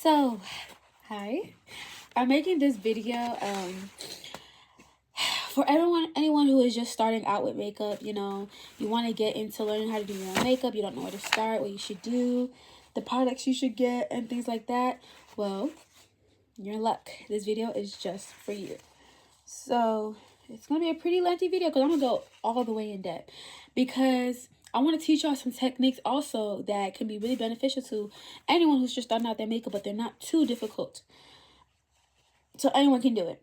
So, hi. I'm making this video for anyone who is just starting out with makeup. You want to get into learning how to do your own makeup. You don't know where to start, what you should do, the products you should get, and things like that. Well, you're in luck. This video is just for you. So, it's going to be a pretty lengthy video because I'm going to go all the way in depth because I want to teach y'all some techniques also that can be really beneficial to anyone who's just starting out their makeup, but they're not too difficult. So anyone can do it.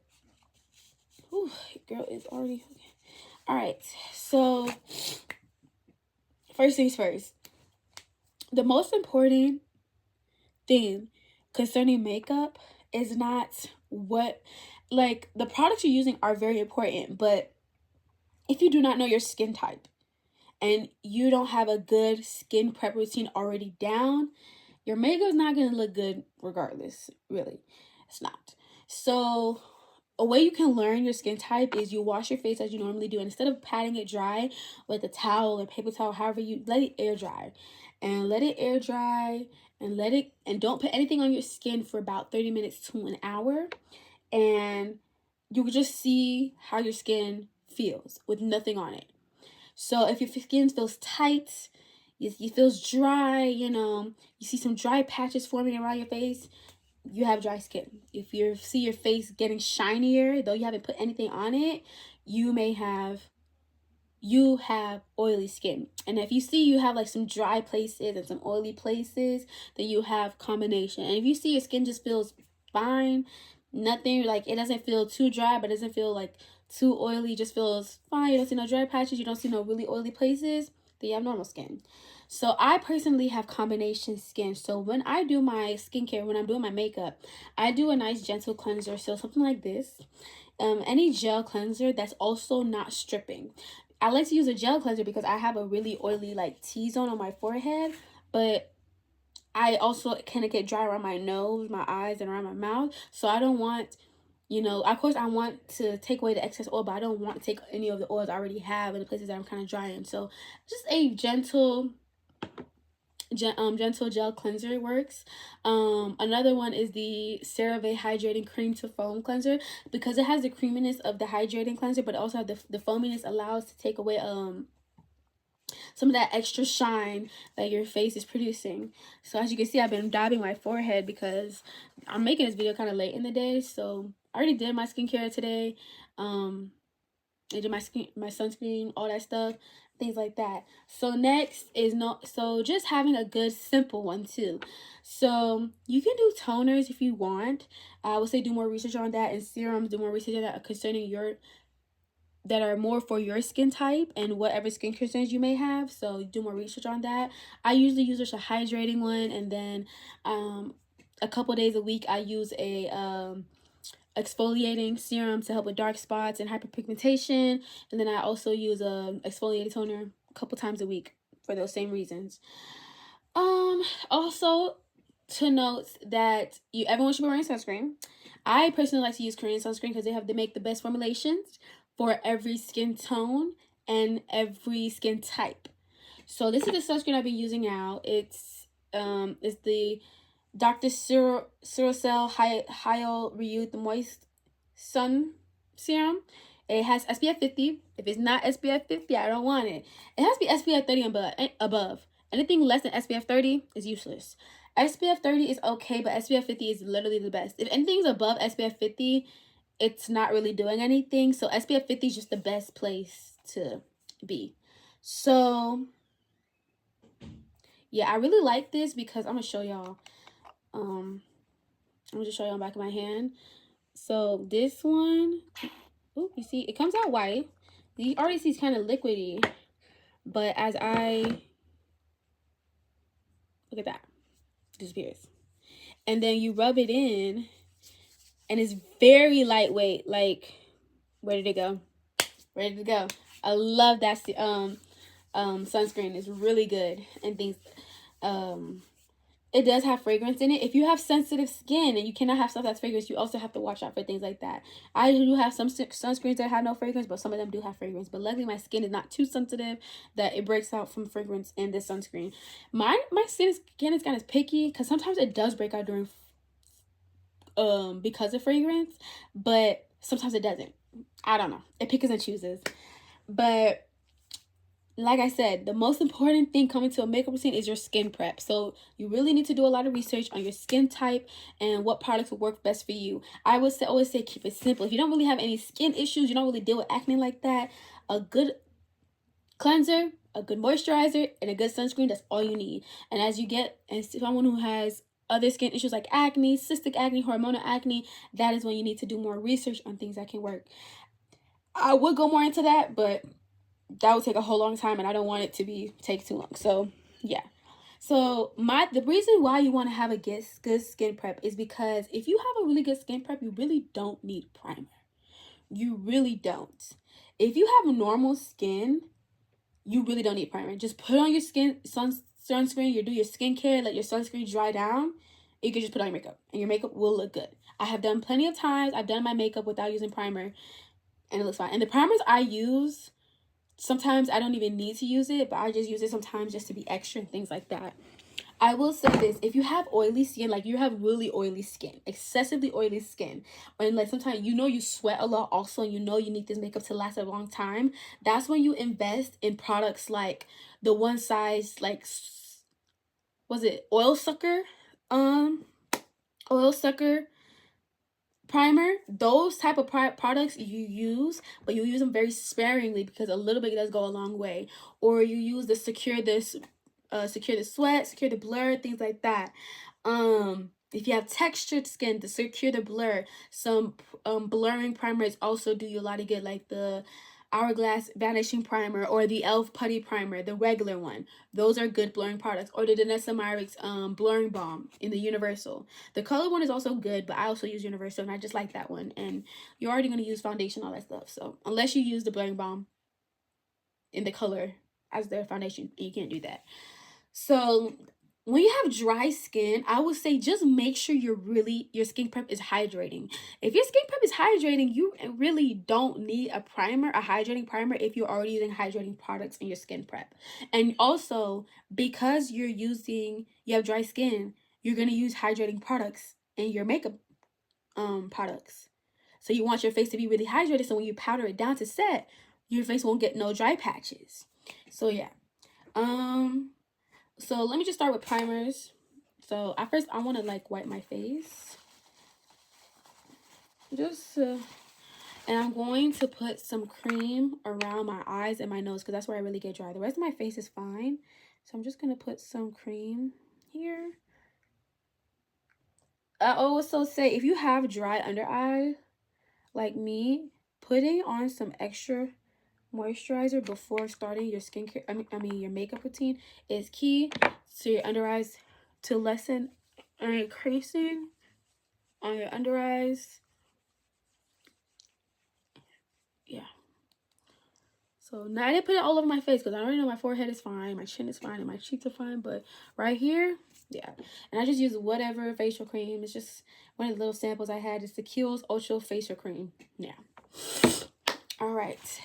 Ooh, girl is already okay. All right. So first things first. The most important thing concerning makeup is not the products you're using are very important, but if you do not know your skin type and you don't have a good skin prep routine already down, your makeup's not going to look good regardless, really. It's not. So a way you can learn your skin type is you wash your face as you normally do. And instead of patting it dry with a towel or paper towel, however you let it air dry. And let it air dry and don't put anything on your skin for about 30 minutes to an hour. And you will just see how your skin feels with nothing on it. So if your skin feels tight, it feels dry, you see some dry patches forming around your face, you have dry skin. If you see your face getting shinier, though you haven't put anything on it, you have oily skin. And if you see you have like some dry places and some oily places, then you have combination. And if you see your skin just feels fine, nothing, like it doesn't feel too dry, but it doesn't feel like too oily, just feels fine, you don't see no dry patches, you don't see no really oily places, then you have normal skin. So I personally have combination skin. So when I do my skincare, when I'm doing my makeup, I do a nice gentle cleanser. So something like this. Any gel cleanser that's also not stripping. I like to use a gel cleanser because I have a really oily like T-zone on my forehead, but I also kind of get dry around my nose, my eyes, and around my mouth. So I don't want, of course I want to take away the excess oil, but I don't want to take any of the oils I already have in the places that I'm kind of dry in. So just a gentle gel cleanser works. Another one is the CeraVe hydrating cream to foam cleanser because it has the creaminess of the hydrating cleanser, but also the foaminess allows to take away some of that extra shine that your face is producing. So as you can see, I've been dabbing my forehead because I'm making this video kind of late in the day. So I already did my skincare today. I did my sunscreen, all that stuff, things like that. So next is just having a good simple one too. So you can do toners if you want. I would say do more research on that, and serums, do more research on that concerning that are more for your skin type and whatever skin concerns you may have. So do more research on that. I usually use just a hydrating one, and then a couple days a week I use a exfoliating serum to help with dark spots and hyperpigmentation, and then I also use a exfoliating toner a couple times a week for those same reasons. Also to note that everyone should be wearing sunscreen. I personally like to use Korean sunscreen because they make the best formulations for every skin tone and every skin type. So this is the sunscreen I've been using now. It's the Dr. Cyrocell Hyaluronic Moist Sun Serum. It has SPF 50. If it's not SPF 50, I don't want it. It has to be SPF 30 and above. Anything less than SPF 30 is useless. SPF 30 is okay, but SPF 50 is literally the best. If anything's above SPF 50, it's not really doing anything. So SPF 50 is just the best place to be. So yeah, I really like this because I'm gonna show y'all. I'm gonna just show you on the back of my hand. So this one, you see, it comes out white. You already see it's kind of liquidy, but as I look at that, it disappears. And then you rub it in, and it's very lightweight. Like, where did it go? Where did it go? I love that sunscreen. It's really good and things. It does have fragrance in it. If you have sensitive skin and you cannot have stuff that's fragrance, you also have to watch out for things like that. I do have some sunscreens that have no fragrance, but some of them do have fragrance. But luckily, my skin is not too sensitive that it breaks out from fragrance in this sunscreen. My skin is kind of picky because sometimes it does break out during because of fragrance, but sometimes it doesn't. I don't know. It picks and chooses. But like I said, the most important thing coming to a makeup routine is your skin prep. So you really need to do a lot of research on your skin type and what products will work best for you. I would say, always say keep it simple. If you don't really have any skin issues, you don't really deal with acne like that, a good cleanser, a good moisturizer, and a good sunscreen, that's all you need. And as you get, and someone who has other skin issues like acne, cystic acne, hormonal acne, that is when you need to do more research on things that can work. I would go more into that, but that would take a whole long time, and I don't want it to take too long. So yeah. So the reason why you want to have a good skin prep is because if you have a really good skin prep, you really don't need primer. You really don't. If you have normal skin, you really don't need primer. Just put on your sunscreen. You do your skincare, let your sunscreen dry down. You can just put on your makeup, and your makeup will look good. I have done plenty of times. I've done my makeup without using primer, and it looks fine. And the primers I use, sometimes I don't even need to use it, but I just use it sometimes just to be extra and things like that. I will say this, if you have oily skin, like you have really oily skin, excessively oily skin, and like sometimes you sweat a lot also, and you need this makeup to last a long time, that's when you invest in products like the one size, like, was it Oil Sucker? Oil Sucker primer. Those type of products you use, but you use them very sparingly because a little bit does go a long way. Or you use the Secure the Sweat, Secure the Blur, things like that. If you have textured skin, the Secure the Blur, some blurring primers also do you a lot of good, like the Hourglass Vanishing Primer or the e.l.f. Putty Primer, the regular one. Those are good blurring products. Or the Danessa Myricks Blurring Balm in the Universal. The color one is also good, but I also use Universal, and I just like that one. And you're already going to use foundation, all that stuff. So unless you use the Blurring Balm in the color as the foundation, you can't do that. So when you have dry skin, I would say just make sure your skin prep is hydrating. If your skin prep is hydrating, you really don't need a hydrating primer, if you're already using hydrating products in your skin prep. And also, because you have dry skin, you're going to use hydrating products in your makeup products. So you want your face to be really hydrated, so when you powder it down to set, your face won't get no dry patches. So yeah. So let me just start with primers. So at first I want to like wipe my face. And I'm going to put some cream around my eyes and my nose because that's where I really get dry. The rest of my face is fine. So I'm just going to put some cream here. I also say if you have dry under eye like me, putting on some extra moisturizer before starting your skincare, your makeup routine is key to your under eyes, to lessen any creasing on your under eyes. Yeah. So now I didn't put it all over my face because I already know my forehead is fine, my chin is fine, and my cheeks are fine. But right here, yeah. And I just use whatever facial cream. It's just one of the little samples I had. It's the Kiehl's Ultra Facial Cream. Yeah. All right.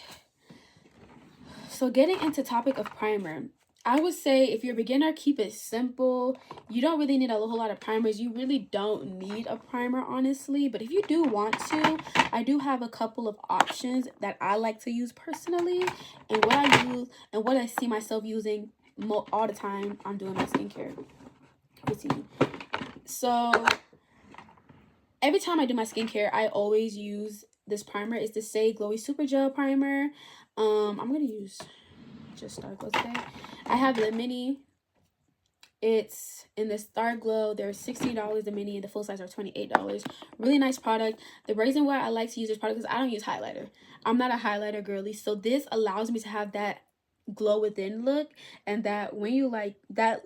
So getting into topic of primer, I would say if you're a beginner, keep it simple. You don't really need a whole lot of primers. You really don't need a primer, honestly. But if you do want to, I do have a couple of options that I like to use personally, and what I use and what I see myself using all the time I'm doing my skincare routine. So every time I do my skincare, I always use this primer. It's the Saie Glowy Super Gel Primer. I'm gonna use just Star Glow today. I have the mini. It's in the Star Glow. They're $16. The mini and the full size are $28. Really nice product. The reason why I like to use this product is I don't use highlighter. I'm not a highlighter girly, so this allows me to have that glow within look, and that when you like that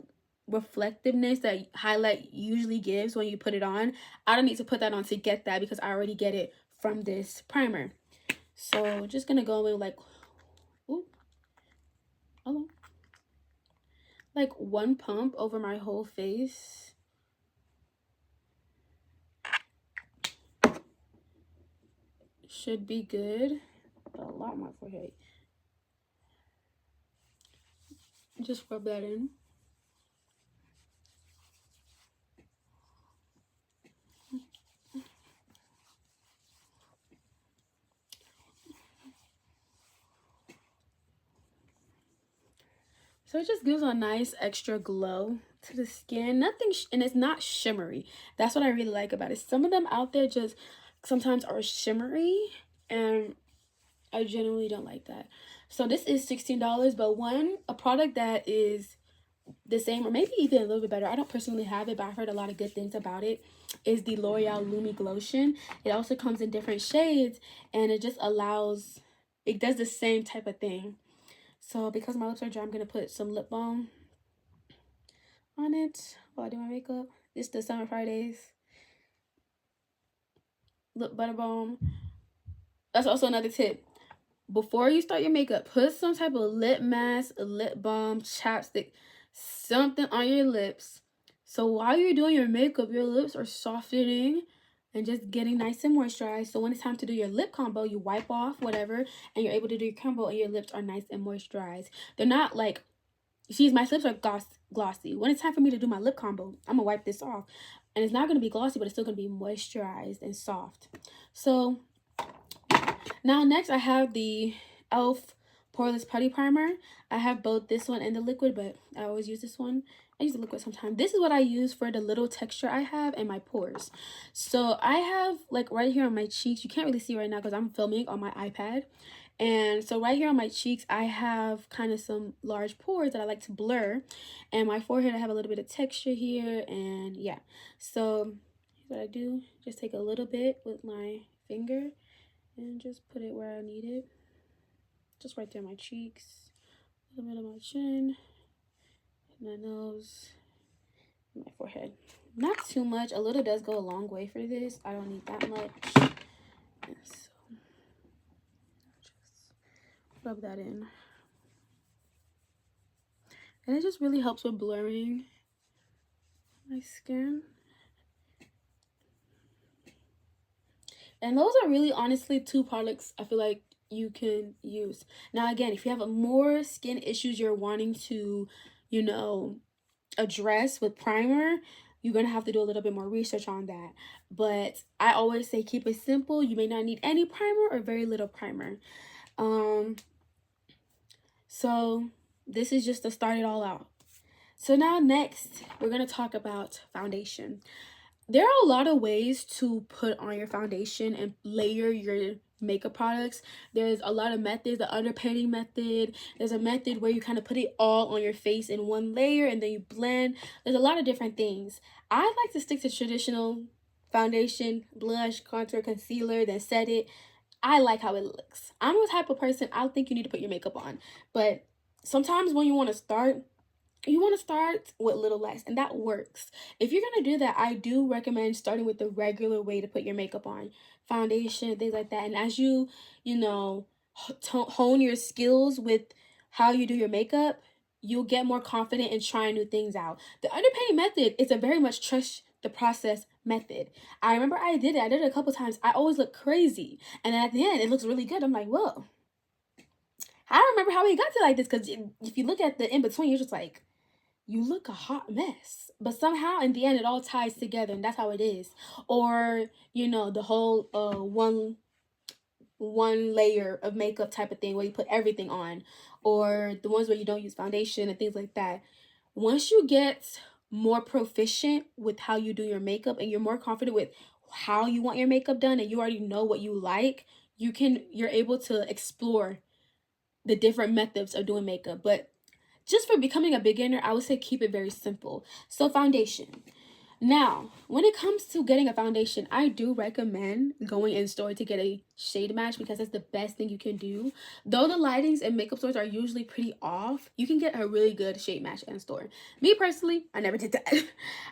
reflectiveness that highlight usually gives when you put it on, I don't need to put that on to get that because I already get it from this primer. So just gonna go in like, ooh, hello, like one pump over my whole face. Should be good. A lot on my forehead. Just rub that in. So it just gives a nice extra glow to the skin. Nothing, and it's not shimmery. That's what I really like about it. Some of them out there just sometimes are shimmery, and I genuinely don't like that. So this is $16, but a product that is the same or maybe even a little bit better, I don't personally have it, but I've heard a lot of good things about it, is the L'Oreal Lumi Glotion. It also comes in different shades, and it just allows, it does the same type of thing. So because my lips are dry, I'm going to put some lip balm on it while I do my makeup. It's the Summer Fridays lip butter balm. That's also another tip. Before you start your makeup, put some type of lip mask, a lip balm, chapstick, something on your lips. So while you're doing your makeup, your lips are softening and just getting nice and moisturized. So when it's time to do your lip combo, you wipe off whatever and you're able to do your combo and your lips are nice and moisturized. They're not like, see, my lips are glossy. When it's time for me to do my lip combo, I'm gonna wipe this off. And it's not gonna be glossy, but it's still gonna be moisturized and soft. So now next I have the e.l.f. Poreless Putty Primer. I have both this one and the liquid, but I always use this one. I use the liquid sometimes. This is what I use for the little texture I have in my pores. So I have like right here on my cheeks. You can't really see right now because I'm filming on my iPad. And so right here on my cheeks, I have kind of some large pores that I like to blur. And my forehead, I have a little bit of texture here. And yeah, so here's what I do. Just take a little bit with my finger and just put it where I need it. Just right there on my cheeks, a little bit of my chin, my nose, and my forehead. Not too much. A little does go a long way for this. I don't need that much. And so just rub that in. And it just really helps with blurring my skin. And those are really honestly two products I feel like you can use. Now again, if you have more skin issues you're wanting to, you know, address with primer, you're gonna have to do a little bit more research on that. But I always say keep it simple. You may not need any primer or very little primer. So this is just to start it all out. So now next we're gonna talk about foundation. There are a lot of ways to put on your foundation and layer your makeup products. There's a lot of methods. The underpainting method, there's a method where you kind of put it all on your face in one layer and then you blend. There's a lot of different things. I like to stick to traditional foundation, blush, contour, concealer, then set it. I like how it looks. I'm the type of person, I don't think you need to put your makeup on, but sometimes when you want to start, you want to start with little less, and that works. If you're going to do that, I do recommend starting with the regular way to put your makeup on, foundation, things like that. And as you know, hone your skills with how you do your makeup, you'll get more confident in trying new things out. The underpainting method is a very much trust the process method. I remember I did it a couple times. I always look crazy, and then at the end it looks really good. I'm like, whoa, I don't remember how we got to like this, because if you look at the in between, you're just like, you look a hot mess. But somehow in the end it all ties together, and that's how it is. Or, you know, the whole one layer of makeup type of thing where you put everything on, or the ones where you don't use foundation and things like that. Once you get more proficient with how you do your makeup and you're more confident with how you want your makeup done and you already know what you like, you're able to explore the different methods of doing makeup. But just for becoming a beginner, I would say keep it very simple. So foundation. Now, when it comes to getting a foundation, I do recommend going in store to get a shade match, because that's the best thing you can do. Though the lightings in makeup stores are usually pretty off, you can get a really good shade match in store. Me personally, I never did that.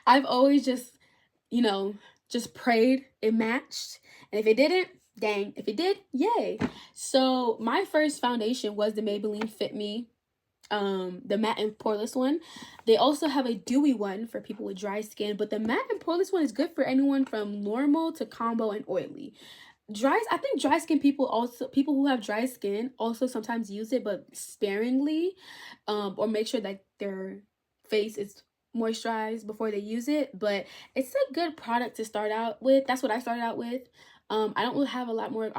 I've always just, you know, just prayed it matched. And if it didn't, dang. If it did, yay. So my first foundation was the Maybelline Fit Me, the matte and poreless one. They also have a dewy one for people with dry skin, but the matte and poreless one is good for anyone from normal to combo and oily. I think dry skin people who have dry skin also sometimes use it, but sparingly, or make sure that their face is moisturized before they use it. But it's a good product to start out with. That's what I started out with. I don't really have a lot more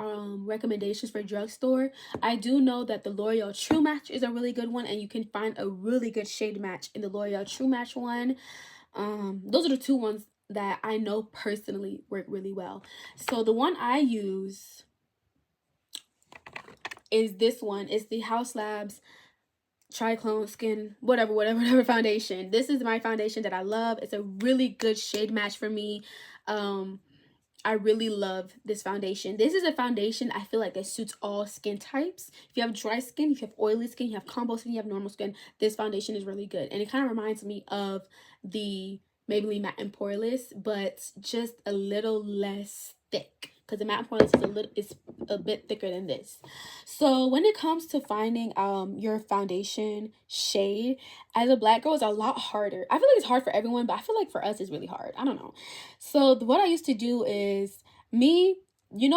recommendations for drugstore. I do know that the L'Oreal True Match is a really good one, and you can find a really good shade match in the L'Oreal True Match one. Those are the two ones that I know personally work really well. So the one I use is this one. It's the Haus Labs Triclone Skin whatever foundation. This is my foundation that I love. It's a really good shade match for me. I really love this foundation. This is a foundation I feel like that suits all skin types. If you have dry skin, if you have oily skin, you have combo skin, you have normal skin, this foundation is really good. And it kind of reminds me of the Maybelline Matte and Poreless, but just a little less thick, because the Matte and Poreless is a bit thicker than this. So when it comes to finding your foundation shade as a black girl, is a lot harder. I feel like it's hard for everyone, but I feel like for us it's really hard. I don't know. So what I used to do is the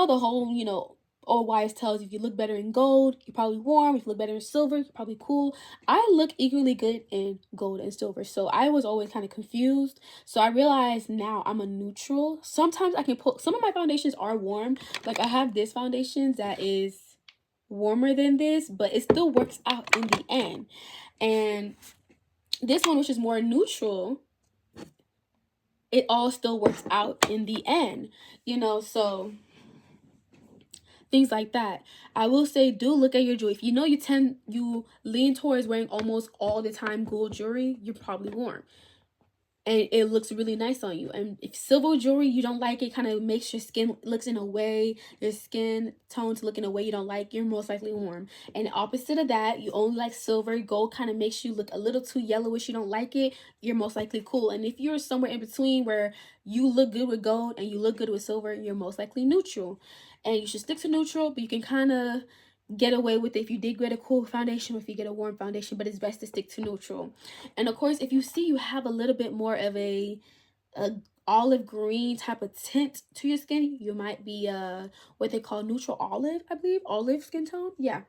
whole, old wives tells, if you look better in gold, you're probably warm. If you look better in silver, you're probably cool. I look equally good in gold and silver. So I was always kind of confused. So I realized now I'm a neutral. Sometimes I can put, some of my foundations are warm. Like I have this foundation that is warmer than this, but it still works out in the end. And this one, which is more neutral, it all still works out in the end, so things like that. I will say, do look at your jewelry. If you lean towards wearing almost all the time gold jewelry, you're probably warm. And it looks really nice on you. And if silver jewelry, you don't like it, kind of makes your skin looks in a way, your skin tone to look in a way you don't like, you're most likely warm. And opposite of that, you only like silver, gold kind of makes you look a little too yellowish, you don't like it, you're most likely cool. And if you're somewhere in between where you look good with gold and you look good with silver, you're most likely neutral. And you should stick to neutral, but you can kind of get away with it if you did get a cool foundation or if you get a warm foundation, but it's best to stick to neutral. And of course, if you see you have a little bit more of a olive green type of tint to your skin, you might be what they call neutral olive, I believe, olive skin tone. Yeah,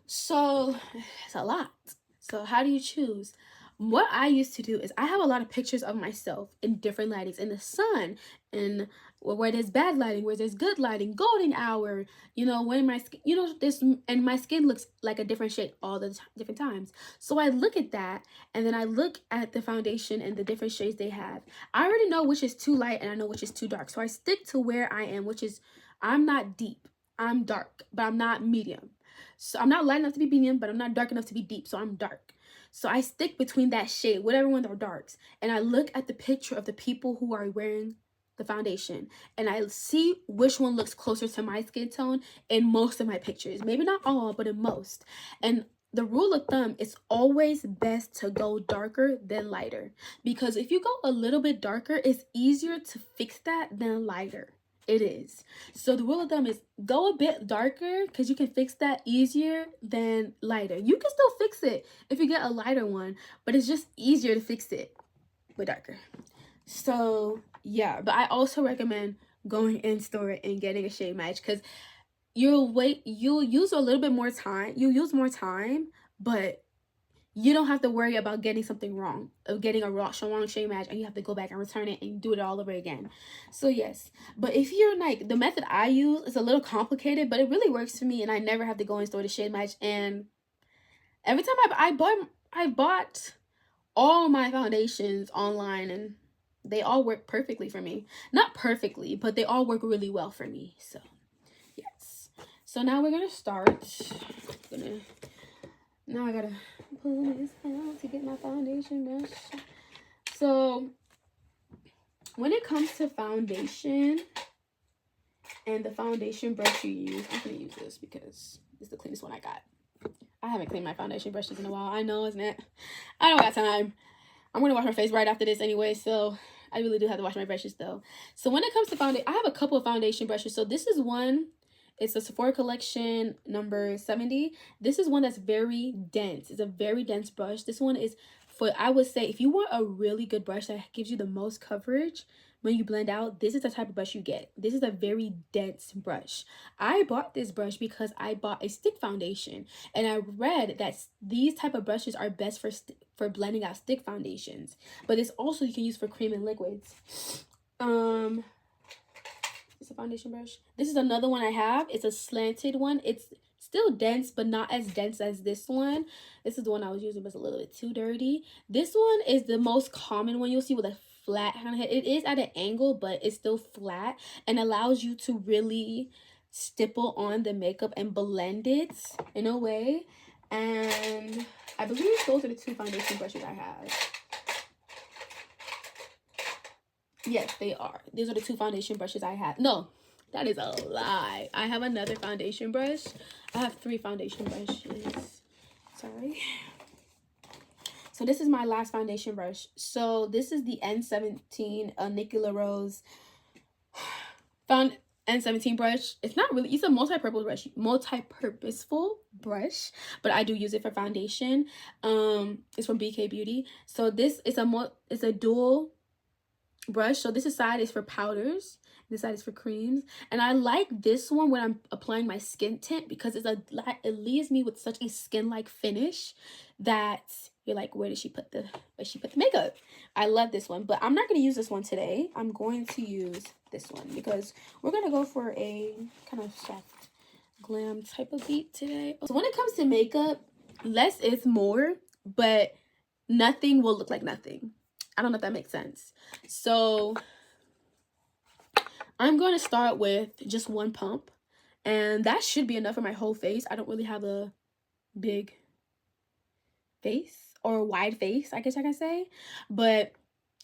so it's a lot. So how do you choose? What I used to do is I have a lot of pictures of myself in different lightings, in the sun, and where there's bad lighting, where there's good lighting, golden hour, when my skin, this, and my skin looks like a different shade all the different times. So I look at that, and then I look at the foundation and the different shades they have. I already know which is too light and I know which is too dark. So I stick to where I am, which is, I'm not deep, I'm dark, but I'm not medium. So I'm not light enough to be medium, but I'm not dark enough to be deep, so I'm dark. So I stick between that shade, whatever one are darks, and I look at the picture of the people who are wearing the foundation, and I see which one looks closer to my skin tone in most of my pictures. Maybe not all, but in most. And the rule of thumb is always best to go darker than lighter, because if you go a little bit darker, it's easier to fix that than lighter. It is. So the rule of thumb is go a bit darker, because you can fix that easier than lighter. You can still fix it if you get a lighter one, but it's just easier to fix it with darker. So yeah, but I also recommend going in store and getting a shade match, because you'll use a little bit more time. You use more time, but you don't have to worry about getting something wrong, of getting a wrong shade match, and you have to go back and return it and do it all over again. So yes, but if you're like, the method I use is a little complicated, but it really works for me, and I never have to go in store to shade match. And every time I bought all my foundations online, and they all work perfectly for me. Not perfectly, but they all work really well for me. So yes. So now we're gonna start. Now I gotta pull this out to get my foundation brush. So when it comes to foundation and the foundation brush you use, I'm gonna use this because it's the cleanest one I got. I haven't cleaned my foundation brushes in a while. I know, isn't it? I don't got time. I'm gonna wash my face right after this anyway, so I really do have to wash my brushes though. So when it comes to foundation, I have a couple of foundation brushes. So this is one. It's a Sephora collection number 70. This is one that's very dense. It's a very dense brush. This one is for, I would say, if you want a really good brush that gives you the most coverage when you blend out, this is the type of brush you get. This is a very dense brush. I bought this brush because I bought a stick foundation, and I read that these type of brushes are best for blending out stick foundations, but it's also you can use for cream and liquids. It's a foundation brush. This is another one I have. It's a slanted one. It's still dense, but not as dense as this one. This is the one I was using, but it's a little bit too dirty. This one is the most common one you'll see with a flat kind of head. It is at an angle, but it's still flat and allows you to really stipple on the makeup and blend it in a way. And I believe those are the two foundation brushes I have. Yes, they are. These are the two foundation brushes I have. No, that is a lie. I have another foundation brush. I have 3 foundation brushes. Sorry. So this is my last foundation brush. So this is the N17 Nikki LaRose N17 brush. It's not really, it's a multi-purposeful brush, but I do use it for foundation. It's from BK Beauty. So this is a dual brush. So this side is for powders, this side is for creams, and I like this one when I'm applying my skin tint because it leaves me with such a skin-like finish that you're like, where she put the makeup. I love this one, but I'm not going to use this one today. I'm going to use this one because we're going to go for a kind of soft glam type of beat today. So when it comes to makeup, less is more, but nothing will look like nothing. I don't know if that makes sense. So I'm going to start with just 1 pump, and that should be enough for my whole face. I don't really have a big face or a wide face, I guess I can say, but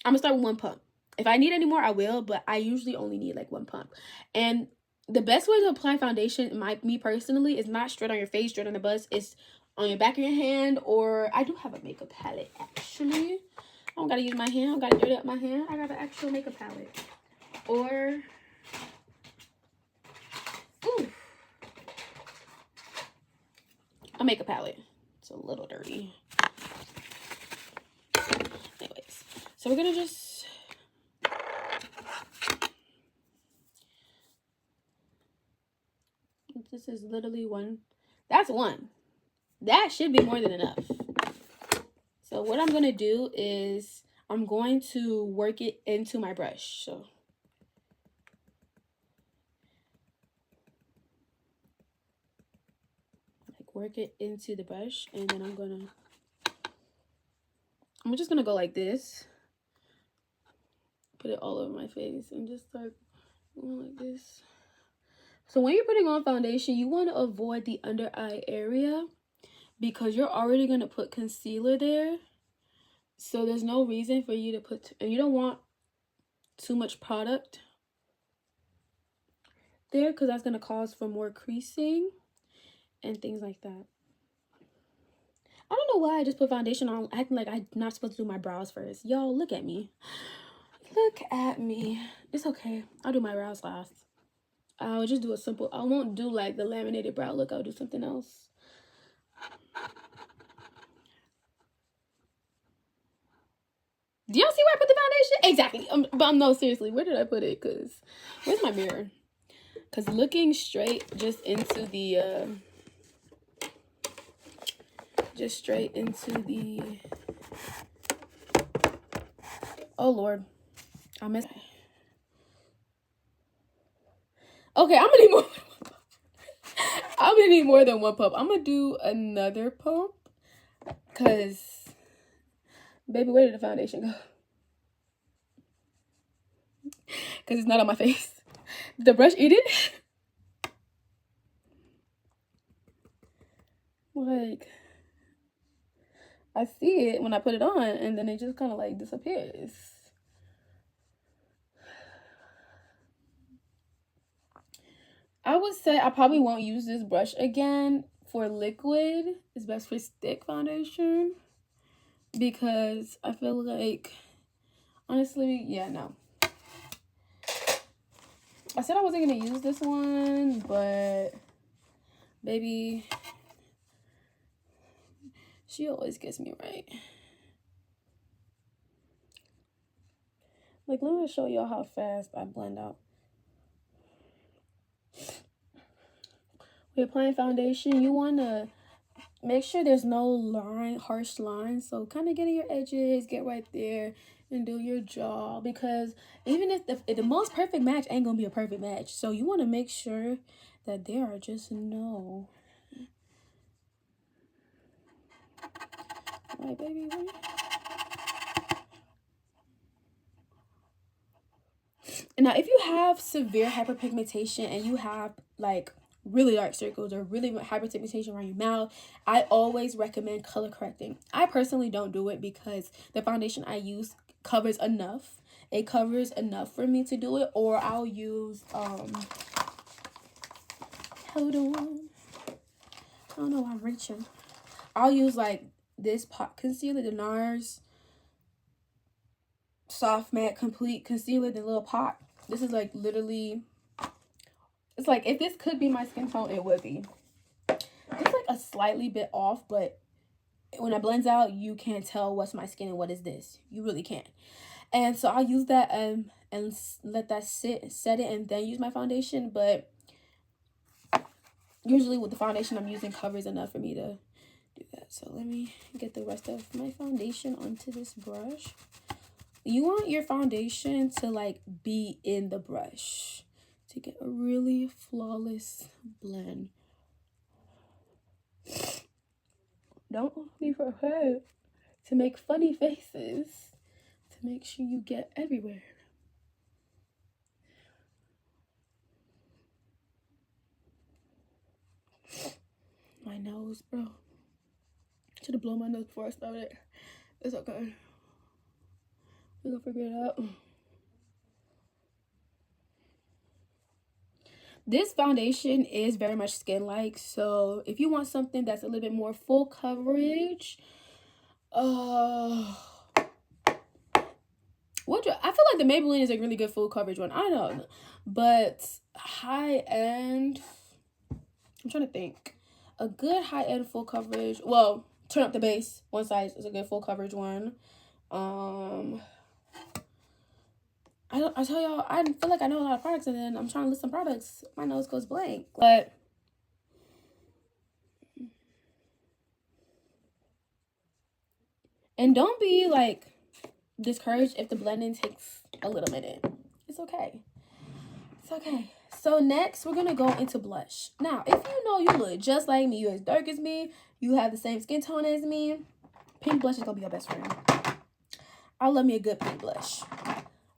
I'm gonna start with 1 pump. If I need any more, I will, but I usually only need like 1 pump. And the best way to apply foundation, me personally, is not straight on your face, straight on the bust. It's on your back of your hand, or I do have a makeup palette actually. I don't gotta use my hand. I don't gotta dirty up my hand. I got an actual makeup palette. Or, ooh, a makeup palette. It's a little dirty. Anyways, so we're gonna just, this is literally 1. That's 1. That should be more than enough. So what I'm going to do is I'm going to work it into my brush. So like work it into the brush, and then I'm just going to go like this. Put it all over my face and just start going like this. So when you're putting on foundation, you want to avoid the under eye area because you're already going to put concealer there. So there's no reason for you to put, and you don't want too much product there because that's going to cause for more creasing and things like that. I don't know why I just put foundation on acting like I'm not supposed to do my brows first. Y'all, look at me. Look at me. It's okay. I'll do my brows last. I'll just do a simple, I won't do like the laminated brow look. I'll do something else. Do y'all see where I put the foundation? Exactly. But no, seriously, where did I put it? Because where's my mirror? Because looking straight just into the oh Lord, I missed. Okay, I'm gonna need more. I'm gonna need more than 1 pump. I'm gonna do another pump because, baby, where did the foundation go? Because it's not on my face. Did the brush eat it? Like, I see it when I put it on, and then it just kind of like disappears. I would say I probably won't use this brush again for liquid. It's best for stick foundation because I feel like, honestly, yeah, no. I said I wasn't going to use this one, but baby, she always gets me right. Like, let me show y'all how fast I blend out. When applying foundation, you want to make sure there's no harsh lines. So kind of get in your edges, get right there, and do your job, because even if the most perfect match ain't gonna be a perfect match, so you want to make sure that there are just no. Right, baby. Now, if you have severe hyperpigmentation and you have like really dark circles or really hyperpigmentation around your mouth, I always recommend color correcting. I personally don't do it because the foundation I use covers enough. It covers enough for me to do it, or I'll use hold on. I don't know why I'm reaching. I'll use like this pot concealer, the NARS Soft Matte Complete Concealer, the little pot. This is like literally, it's like if this could be my skin tone, it would be. It's like a slightly bit off, but when it blends out, you can't tell what's my skin and what is this. You really can't. And so I'll use that and let that set it, and then use my foundation. But usually with the foundation I'm using covers enough for me to do that. So let me get the rest of my foundation onto this brush. You want your foundation to like be in the brush to get a really flawless blend. Don't be afraid to make funny faces to make sure you get everywhere. My nose, bro. Should have blown my nose before I started. It's okay. We're gonna figure it out. This foundation is very much skin-like, so if you want something that's a little bit more full coverage, I feel like the Maybelline is a really good full coverage one. I don't know, but high-end, I'm trying to think. A good high-end full coverage, well, turn up the base, one size is a good full coverage one. I tell y'all, I feel like I know a lot of products, and then I'm trying to list some products, my nose goes blank. But and don't be like discouraged if the blending takes a little minute. It's okay. It's okay. So next we're gonna go into blush. Now, if you know you look just like me, you as dark as me, you have the same skin tone as me, pink blush is gonna be your best friend. I love me a good pink blush.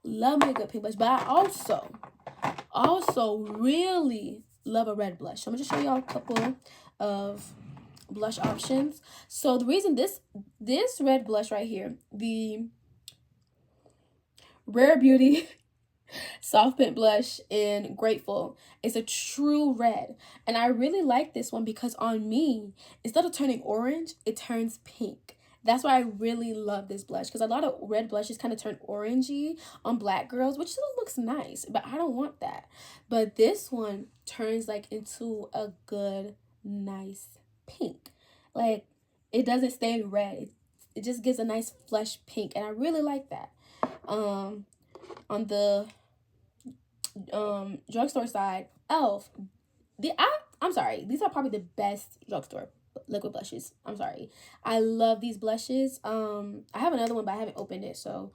Love me a good pink blush, but I also really love a red blush. So I'm gonna just show y'all a couple of blush options. So the reason this red blush right here, the Rare Beauty Soft Pink Blush in Grateful, is a true red, and I really like this one because on me, instead of turning orange, it turns pink. That's why I really love this blush, because a lot of red blushes kind of turn orangey on black girls, which still looks nice, but I don't want that. But this one turns like into a good, nice pink. Like, it doesn't stay red. It just gives a nice flesh pink, and I really like that. On the drugstore side, e.l.f. I'm sorry, these are probably the best drugstore liquid blushes. I'm sorry, I love these blushes. I have another one, but I haven't opened it. So,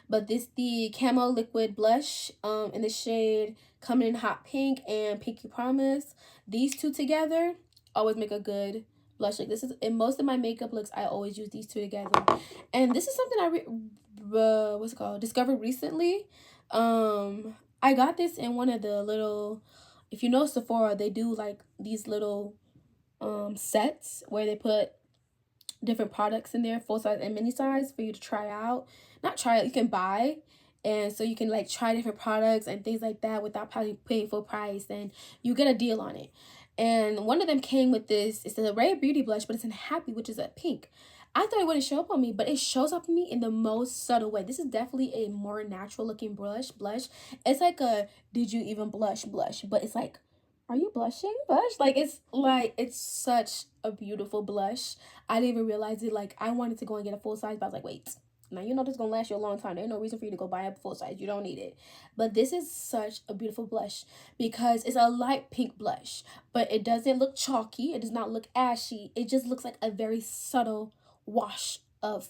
but this the Camo Liquid Blush in the shade Coming in Hot Pink and Pinky Promise. These two together always make a good blush. Like, this is in most of my makeup looks, I always use these two together. And this is something I what's it called, discovered recently. I got this in one of the little, if you know Sephora, they do like these little sets where they put different products in there, full size and mini size, for you to try out. Not try it, you can buy. And so you can like try different products and things like that without probably paying full price, and you get a deal on it. And one of them came with this, it's a Rare Beauty blush, but it's in Happy, which is a pink. I thought it wouldn't show up on me, but it shows up on me in the most subtle way. This is definitely a more natural looking blush. It's like a did you even blush, but it's like, are you blushing, blush? Like, it's such a beautiful blush. I didn't even realize it. Like, I wanted to go and get a full size, but I was like, wait, now you know this is gonna last you a long time. There ain't no reason for you to go buy a full size. You don't need it. But this is such a beautiful blush because it's a light pink blush, but it doesn't look chalky. It does not look ashy. It just looks like a very subtle wash of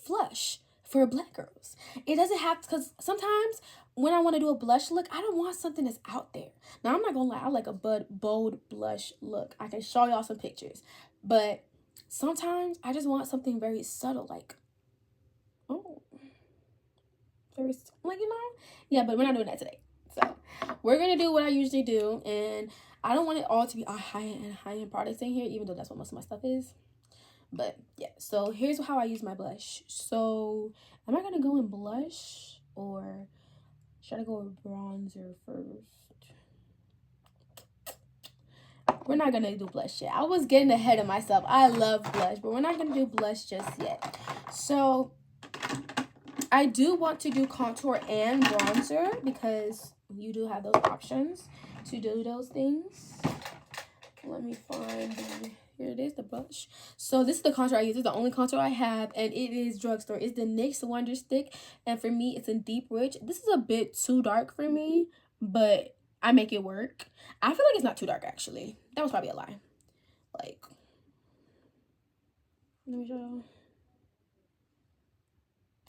for black girls. It doesn't have to, because sometimes when I want to do a blush look, I don't want something that's out there. Now, I'm not gonna lie, I like a bold blush look. I can show y'all some pictures, but sometimes I just want something very subtle, like, oh, very, like, you know? Yeah, but we're not doing that today. So we're gonna do what I usually do, and I don't want it all to be high-end products in here, even though that's what most of my stuff is. But yeah, so here's how I use my blush. So am I gonna go in blush, or should I go with bronzer first? We're not gonna do blush yet. I was getting ahead of myself. I love blush, but we're not gonna do blush just yet. So I do want to do contour and bronzer, because you do have those options to do those things. Let me find here it is, the blush. So this is the contour I use. It's the only contour I have, and it is drugstore. It's the NYX Wonder Stick, and for me, it's in Deep Rich. This is a bit too dark for me, but I make it work. I feel like it's not too dark, actually. That was probably a lie. Like, let me show.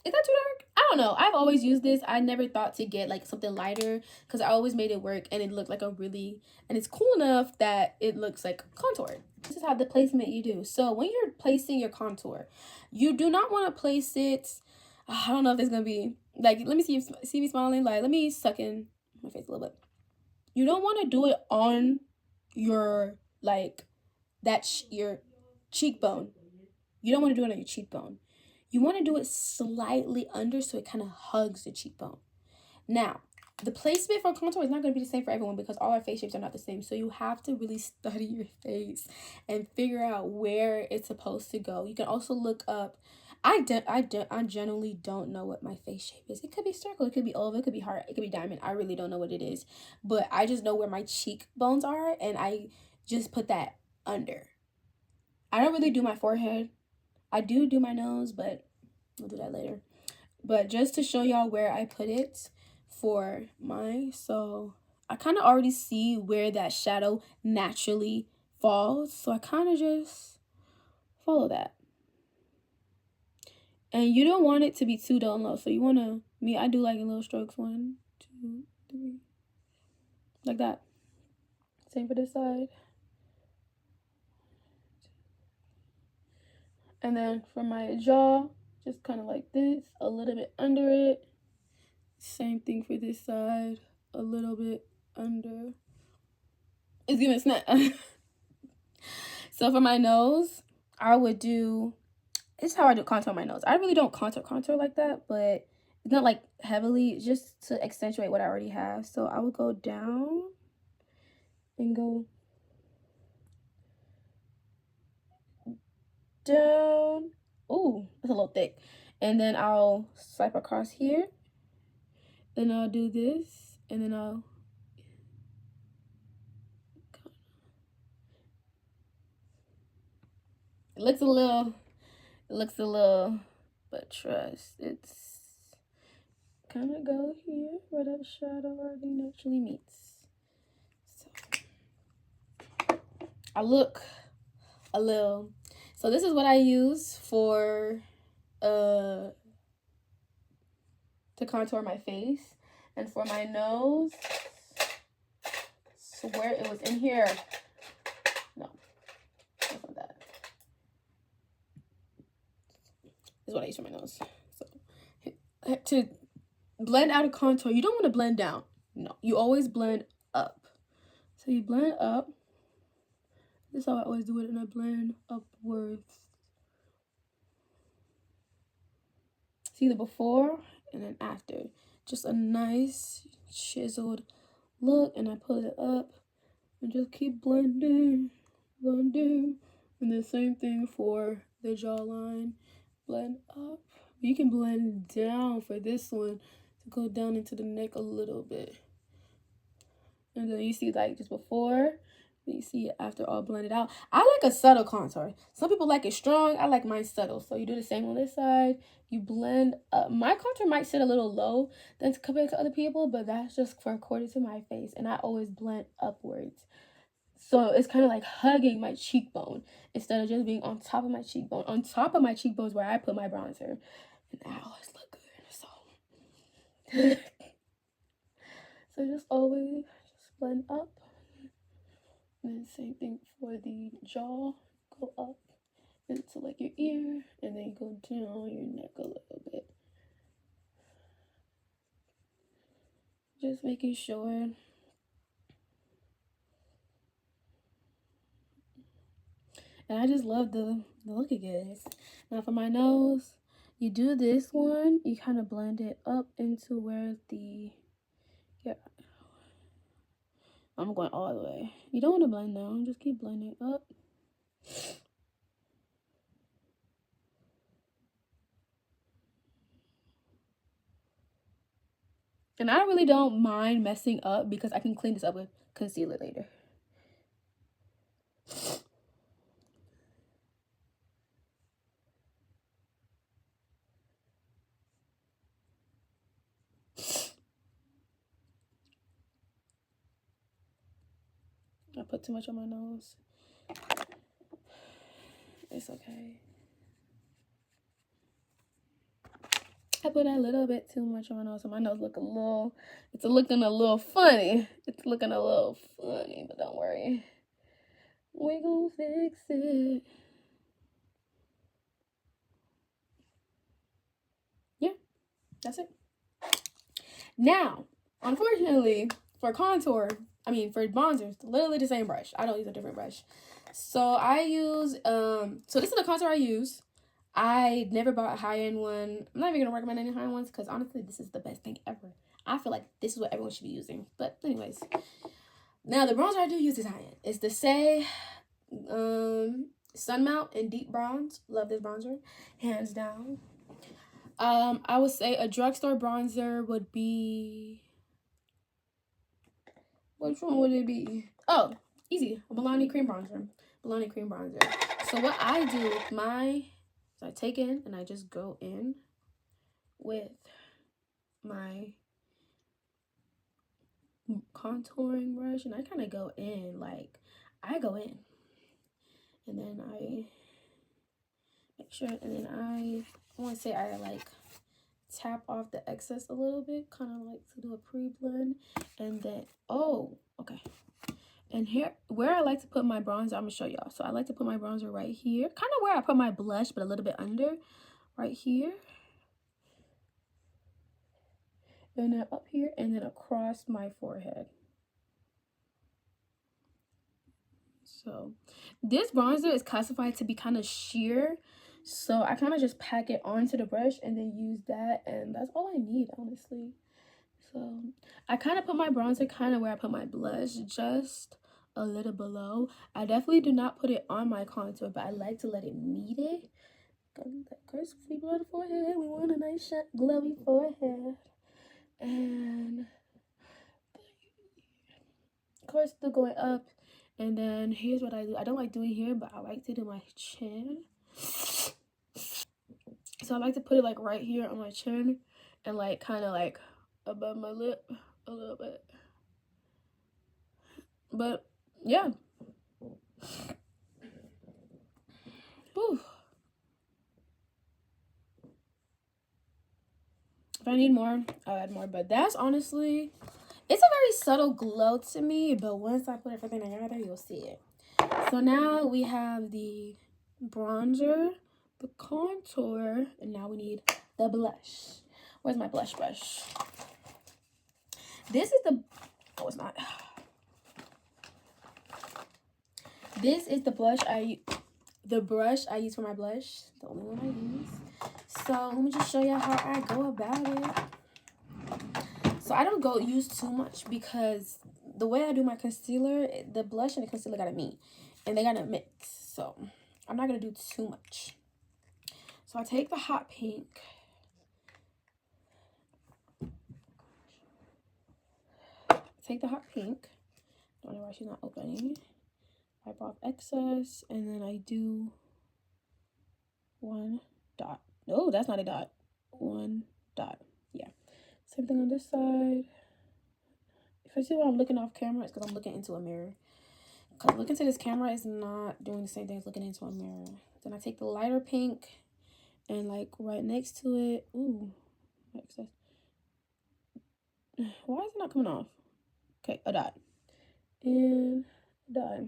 Is that too dark? I don't know. I've always used this. I never thought to get like something lighter, because I always made it work, and it looked like and it's cool enough that it looks like contour. This is how the placement you do. So when you're placing your contour, you do not want to place it, I don't know if there's going to be, like, let me see me smiling. Like, let me suck in my face a little bit. You don't want to do it on your, like, your cheekbone. You don't want to do it on your cheekbone. You want to do it slightly under, so it kind of hugs the cheekbone. Now, the placement for contour is not going to be the same for everyone, because all our face shapes are not the same. So you have to really study your face and figure out where it's supposed to go. You can also look up. I generally don't know what my face shape is. It could be circle, it could be oval, it could be heart, it could be diamond. I really don't know what it is. But I just know where my cheekbones are, and I just put that under. I don't really do my forehead. I do my nose, but we'll do that later. But just to show y'all where I put it for mine, so I kind of already see where that shadow naturally falls, so I kind of just follow that. And you don't want it to be too dull and low, so you want to, I do like in little strokes, 1, 2, 3, like that. Same for this side. And then for my jaw, just kind of like this, a little bit under it. Same thing for this side, a little bit under. It's giving a snap. So for my nose, I would do, this is how I do contour my nose. I really don't contour like that, but it's not like heavily, just to accentuate what I already have. So I would go down and go down. Ooh, it's a little thick. And then I'll swipe across here. Then I'll do this, and then I'll it looks a little, but trust, it's kind of go here where that shadow already naturally meets. So I look a little, so this is what I use for to contour my face. And for my nose, swear it was in here. No, that's not that. This is what I use for my nose. So to blend out a contour, you don't want to blend down. No, you always blend up. So you blend up. This is how I always do it, and I blend upwards. See the before and then after. Just a nice chiseled look, and I put it up and just keep blending. And the same thing for the jawline. Blend up. You can blend down for this one to go down into the neck a little bit. And then you see like just before, then you see it after all blended out. I like a subtle contour. Some people like it strong. I like mine subtle. So you do the same on this side. You blend up. My contour might sit a little low than compared to other people, but that's just for according to my face. And I always blend upwards. So it's kind of like hugging my cheekbone instead of just being on top of my cheekbone. On top of my cheekbones where I put my bronzer. and I always look good. So just always just blend up. And then same thing for the jaw. Go up into like your ear, and then go down your neck a little bit. Just making sure. And I just love the look it gives. Now for my nose, you do this one, you kind of blend it up into where the, yeah, I'm going all the way. You don't want to blend down, just keep blending up. And I really don't mind messing up because I can clean this up with concealer later. I put too much on my nose. It's okay. I put a little bit too much on my nose, so my nose look a little, it's looking a little funny. It's looking a little funny, but don't worry. We gon' fix it. Yeah, that's it. Now, unfortunately, for contour, for bronzers, literally the same brush. I don't use a different brush. So I use, so this is the contour I use. I never bought a high-end one. I'm not even gonna recommend any high-end ones because honestly, this is the best thing ever. I feel like this is what everyone should be using. But anyways, now the bronzer I do use is high-end. It's the Saie Sun Melt in Deep Bronze. Love this bronzer, hands down. I would say a drugstore bronzer would be, which one would it be? Oh, easy, a Milani cream bronzer. Milani cream bronzer. So what I do with my, so I take in and I just go in with my contouring brush, and I kind of go in, like, I go in, and then I make sure, and then I want to say I like tap off the excess a little bit, kind of like to do a pre-blend, and then, oh, okay. And here, where I like to put my bronzer, I'm going to show y'all. So I like to put my bronzer right here, kind of where I put my blush, but a little bit under, right here. And then up here, and then across my forehead. So this bronzer is classified to be kind of sheer, so I kind of just pack it onto the brush and then use that, and that's all I need, honestly. So I kind of put my bronzer kind of where I put my blush, just a little below. I definitely do not put it on my contour, but I like to let it meet it. That curse people on the forehead, we want a nice glowy forehead. And of course still going up. And then here's what I do. I don't like doing here, but I like to do my chin. So I like to put it like right here on my chin and like kind of like above my lip a little bit. But yeah. Whew. If I need more, I'll add more. But that's honestly, it's a very subtle glow to me. But once I put everything together, you'll see it. So now we have the bronzer, the contour, and now we need the blush. Where's my blush brush? This is the, oh, it's not. This is the brush I use for my blush, the only one I use. So let me just show you how I go about it. So I don't use too much because the way I do my concealer, the blush and the concealer gotta meet, and they gotta mix. So I'm not gonna do too much. So I take the hot pink. Take the hot pink. Don't know why she's not opening. Wipe off excess, and then I do one dot. No, that's not a dot. One dot. Yeah. Same thing on this side. If I see what I'm looking off camera, it's because I'm looking into a mirror. Because looking to this camera is not doing the same thing as looking into a mirror. Then I take the lighter pink and like right next to it. Ooh, excess. Why is it not coming off? Okay, a dot and a dot.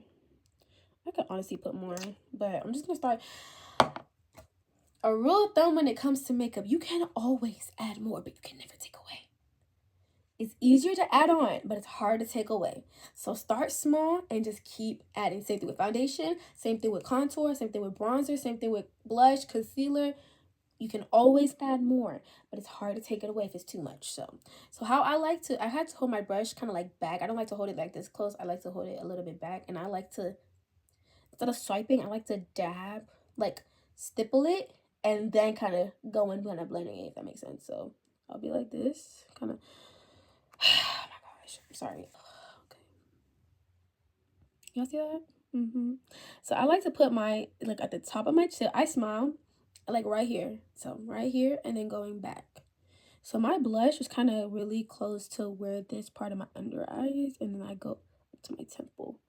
I could honestly put more, but I'm just gonna start. A rule of thumb when it comes to makeup, you can always add more, but you can never take away. It's easier to add on, but it's hard to take away. So start small and just keep adding. Same thing with foundation, same thing with contour, same thing with bronzer, same thing with blush, concealer. You can always add more, but it's hard to take it away if it's too much. So how I had to hold my brush kind of like back. I don't like to hold it like this close. I like to hold it a little bit back, and I like to, instead of swiping, I like to dab, like stipple it, and then kind of go and blending it, if that makes sense. So I'll be like this, kind of. Oh my gosh, I'm sorry. Okay, y'all see that? So I like to put my, like, at the top of my chin. I smile, like right here. So right here, and then going back. So my blush was kind of really close to where this part of my under eye is, and then I go up to my temple.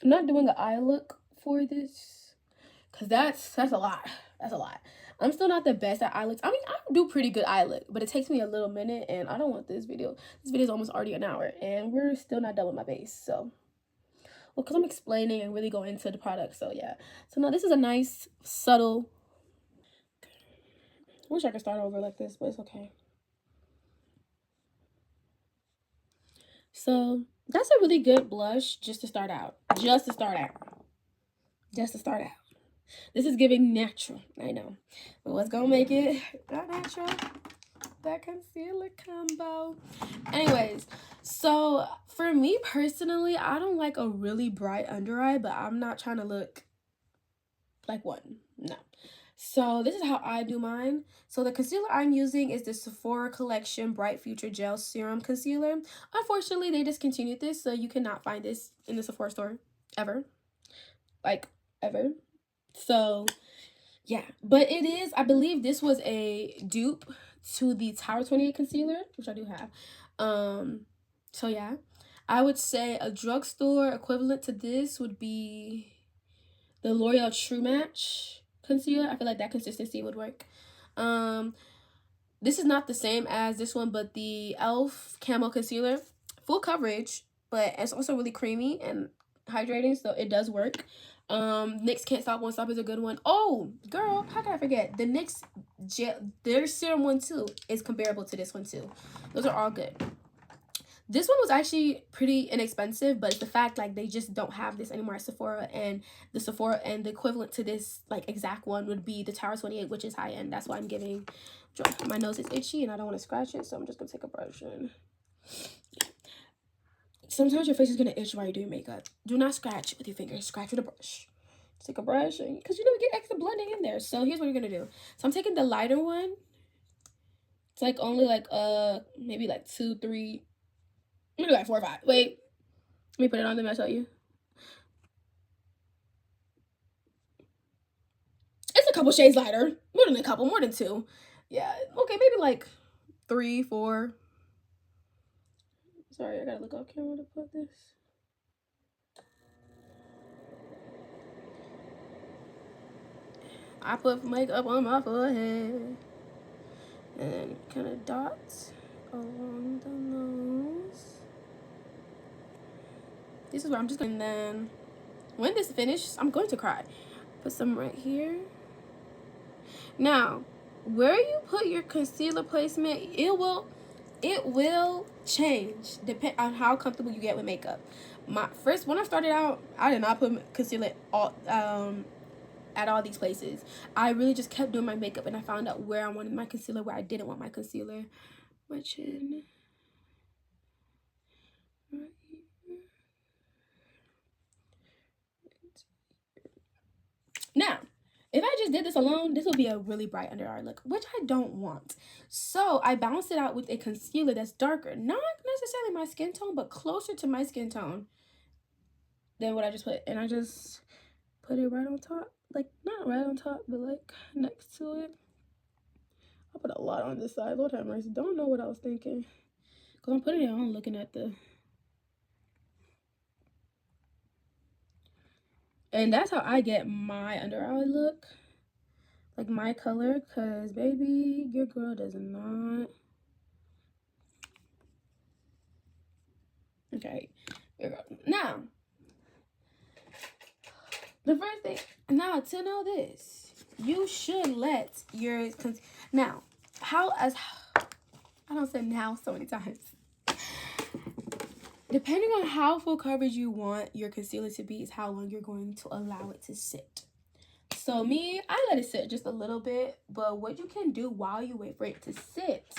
I'm not doing an eye look for this, because that's a lot. That's a lot. I'm still not the best at eye looks. I mean, I do pretty good eye look, but it takes me a little minute, and I don't want this video. This video is almost already an hour, and we're still not done with my base. So, well, because I'm explaining and really going into the product. So, yeah. So, now this is a nice, subtle. I wish I could start over like this, but it's okay. So, that's a really good blush just to start out. Just to start out. This is giving natural, I know. But what's gonna make it that natural? That concealer combo. Anyways, so for me personally, I don't like a really bright under eye, but I'm not trying to look like one. No. So this is how I do mine. So the concealer I'm using is the Sephora Collection Bright Future Gel Serum Concealer. Unfortunately, they discontinued this, so you cannot find this in the Sephora store ever. Like, ever. So yeah, but it is, I believe this was a dupe to the Tower 28 concealer, which I do have. So yeah, I would say a drugstore equivalent to this would be the L'Oreal True Match concealer. I feel like that consistency would work. This is not the same as this one, but the e.l.f. Camo Concealer. Full coverage, but it's also really creamy and hydrating, so it does work. NYX Can't Stop Won't Stop is a good one. Oh, girl, how can I forget? The NYX their serum one too is comparable to this one too. Those are all good. This one was actually pretty inexpensive, but it's the fact like they just don't have this anymore at Sephora, and the equivalent to this like exact one would be the Tower 28, which is high end. That's why I'm giving. My nose is itchy and I don't want to scratch it, so I'm just gonna take a brush and. Sometimes your face is gonna itch while you're doing makeup. Do not scratch with your fingers. Scratch with a brush. Take a brush, and because you know get extra blending in there. So here's what you're gonna do. So I'm taking the lighter one. It's like only like maybe like 2, 3, maybe like 4 or 5. Wait, let me put it on them. I'll show you. It's a couple shades lighter. More than a couple, more than 2. Yeah. Okay, maybe like 3, 4. Sorry, I gotta look off camera to put this. I put makeup on my forehead. And then kind of dots along the nose. This is where I'm just going to, and then when this finishes, I'm going to cry. Put some right here. Now, where you put your concealer placement, it will change depend on how comfortable you get with makeup. When I started out, I did not put concealer at all these places. I really just kept doing my makeup, and I found out where I wanted my concealer, where I didn't want my concealer. My chin. Right here. Now, if I just did this alone, this would be a really bright under eye look, which I don't want. So I balanced it out with a concealer that's darker. Not necessarily my skin tone, but closer to my skin tone than what I just put. And I just put it right on top. Like, not right on top, but like next to it. I put a lot on this side. Lord have mercy. Don't know what I was thinking. Because I'm putting it on looking at the And that's how I get my under eye look, like my color, because baby, your girl does not. Okay, now the first thing, now to know this, you should let your now how as I don't say now so many times. Depending on how full coverage you want your concealer to be is how long you're going to allow it to sit. So me, I let it sit just a little bit, but what you can do while you wait for it to sit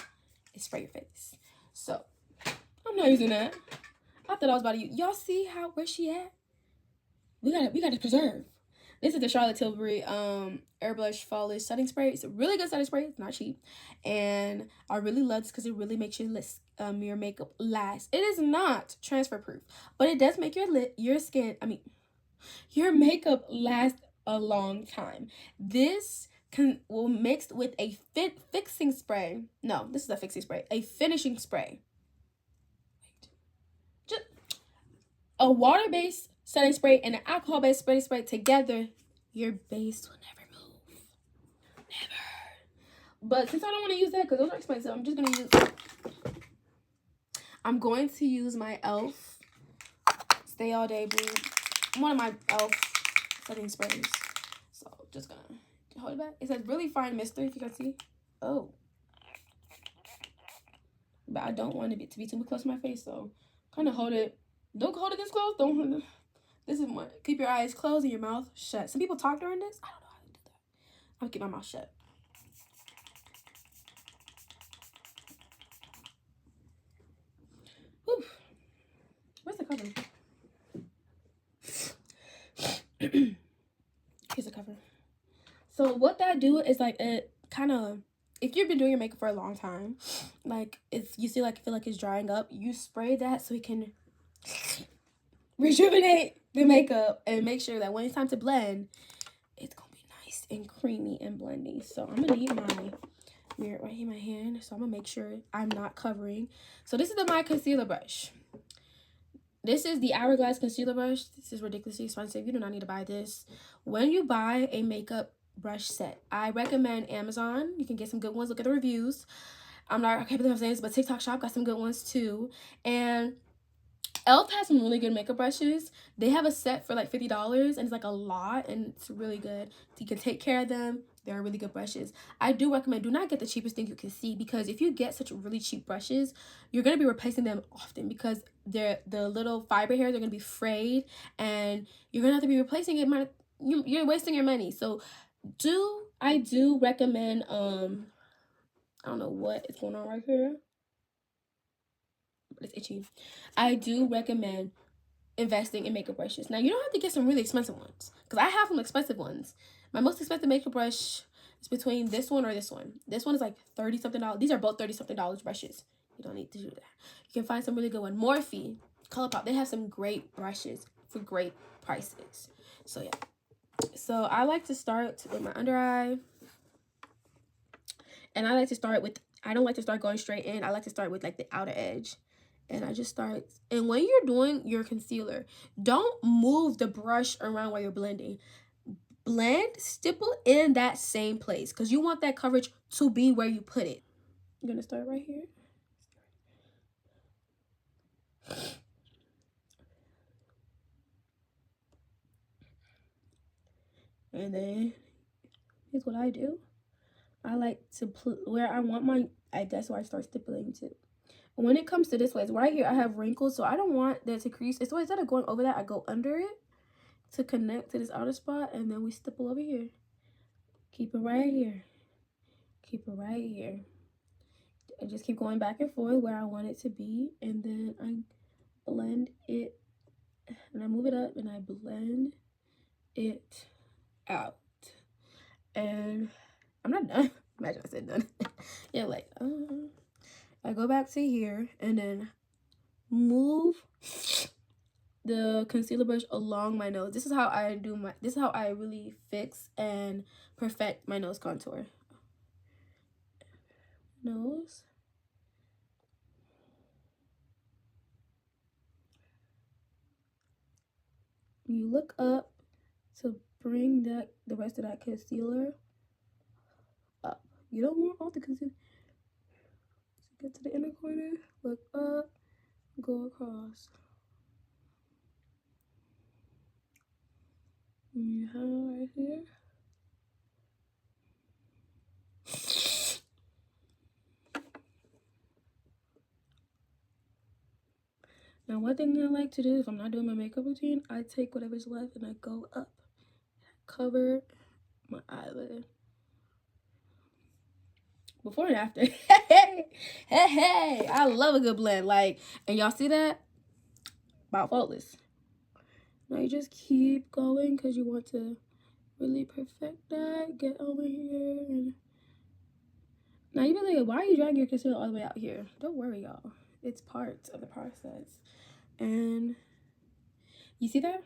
is spray your face. So I'm not using that. I thought I was about to use. Y'all see how where she at? We gotta preserve. This is the Charlotte Tilbury Airbrush Flawless Setting Spray. It's a really good setting spray. It's not cheap. And I really love this because it really makes your makeup last. It is not transfer proof, but it does make your makeup last a long time. This will mixed with a fixing spray. No, this is a fixing spray. A finishing spray. Just a water-based setting spray and an alcohol-based setting spray together, your base will never move. Never. But since I don't want to use that because those are expensive, I'm going to use my e.l.f. Stay All Day Blue. One of my e.l.f. setting sprays. So just gonna hold it back. It says really fine mister, if you can see. Oh. But I don't want it to be too close to my face, so kind of hold it. Don't hold it this close. Don't hold it. This is one. Keep your eyes closed and your mouth shut. Some people talk during this. I don't know how to do that. I'll keep my mouth shut. Whew. Where's the cover? Here's the cover. So what that do is like it kind of, if you've been doing your makeup for a long time, like you feel like it's drying up, you spray that so it can rejuvenate the makeup and make sure that when it's time to blend, it's gonna be nice and creamy and blending. So I'm gonna need my mirror right here in my hand, so I'm gonna make sure I'm not covering. So this is my concealer brush. This is the Hourglass concealer brush. This is ridiculously expensive. You do not need to buy this. When you buy a makeup brush set, I recommend Amazon. You can get some good ones. Look at the reviews. I can't believe I'm saying this, but TikTok Shop got some good ones too. And e.l.f. has some really good makeup brushes. They have a set for like $50 and it's like a lot and it's really good. You can take care of them. They're really good brushes. I do recommend, do not get the cheapest thing you can see, because if you get such really cheap brushes, you're going to be replacing them often because the little fiber hairs are going to be frayed and you're going to have to be replacing it. You're wasting your money. So I do recommend, I don't know what is going on right here, but it's itchy. I do recommend investing in makeup brushes. Now, you don't have to get some really expensive ones, because I have some expensive ones. My most expensive makeup brush is between this one or this one. This one is like $30-something. These are both $30-something brushes. You don't need to do that. You can find some really good one. Morphe, ColourPop, they have some great brushes for great prices. So yeah. So I like to start with my under eye. And I like to start with, I don't like to start going straight in. I like to start with like the outer edge. And I just start, and when you're doing your concealer, don't move the brush around while you're blending. Blend, stipple in that same place, because you want that coverage to be where you put it. I'm gonna start right here. And then here's what I do. I like to where I want my, that's where I start stippling to. When it comes to this place, right here, I have wrinkles, so I don't want that to crease. So instead of going over that, I go under it to connect to this outer spot, and then we stipple over here. Keep it right here. Keep it right here. I just keep going back and forth where I want it to be, and then I blend it, and I move it up, and I blend it out. And I'm not done. Imagine I said done. Yeah, like, I go back to here, and then move the concealer brush along my nose. This is how I do this is how I really fix and perfect my nose contour. Nose. You look up to bring the rest of that concealer up. You don't want all the concealer. So get to the inner corner, look up, go across. And you have it right here. Now, one thing I like to do if I'm not doing my makeup routine, I take whatever's left and I go up, cover my eyelid. Before and after. Hey, I love a good blend. Like, and y'all see that? About faultless. Now you just keep going because you want to really perfect that. Get over here. And now you be like, why are you dragging your concealer all the way out here? Don't worry, y'all. It's part of the process. And you see that?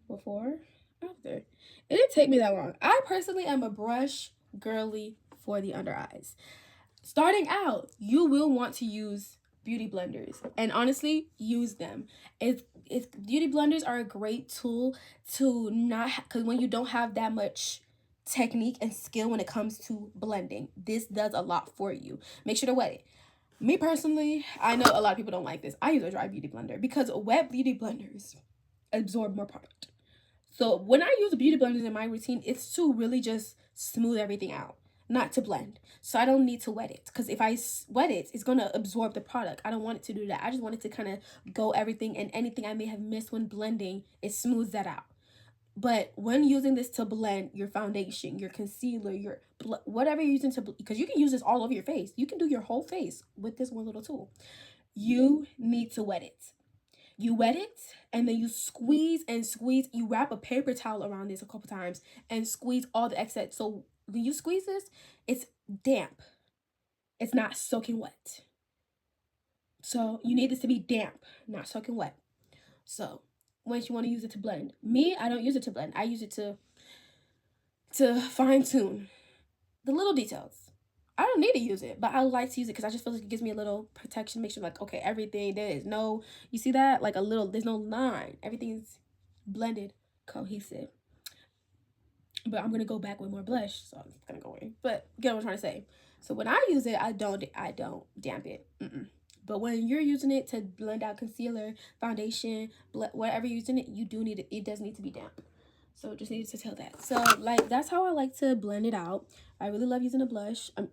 Before, after. It didn't take me that long. I personally am a brush girly for the under eyes. Starting out, you will want to use beauty blenders, and honestly, use them. It's beauty blenders are a great tool to not because when you don't have that much technique and skill when it comes to blending, this does a lot for you. Make sure to wet it. Me personally, I know a lot of people don't like this. I use a dry beauty blender because wet beauty blenders absorb more product. So when I use beauty blenders in my routine, it's to really just smooth everything out, not to blend. So I don't need to wet it because if I wet it, it's going to absorb the product. I don't want it to do that. I just want it to kind of go everything, and anything I may have missed when blending, it smooths that out. But when using this to blend your foundation, your concealer, your whatever you're using to, because you can use this all over your face. You can do your whole face with this one little tool. You need to wet it. You wet it, and then you squeeze and squeeze. You wrap a paper towel around this a couple times and squeeze all the excess. So when you squeeze this, it's damp. It's not soaking wet. So you need this to be damp, not soaking wet. So once you want to use it to blend. Me, I don't use it to blend. I use it to fine tune the little details. I don't need to use it, but I like to use it because I just feel like it gives me a little protection. Make sure, like, okay, everything, there is no, you see that? Like a little, there's no line. Everything's blended, cohesive. But I'm going to go back with more blush, so I'm going to go in. But get what I'm trying to say. So when I use it, I don't damp it. But when you're using it to blend out concealer, foundation, whatever you're using it, you do need it. It does need to be damp. So just needed to tell that. So like that's how I like to blend it out. I really love using a brush, and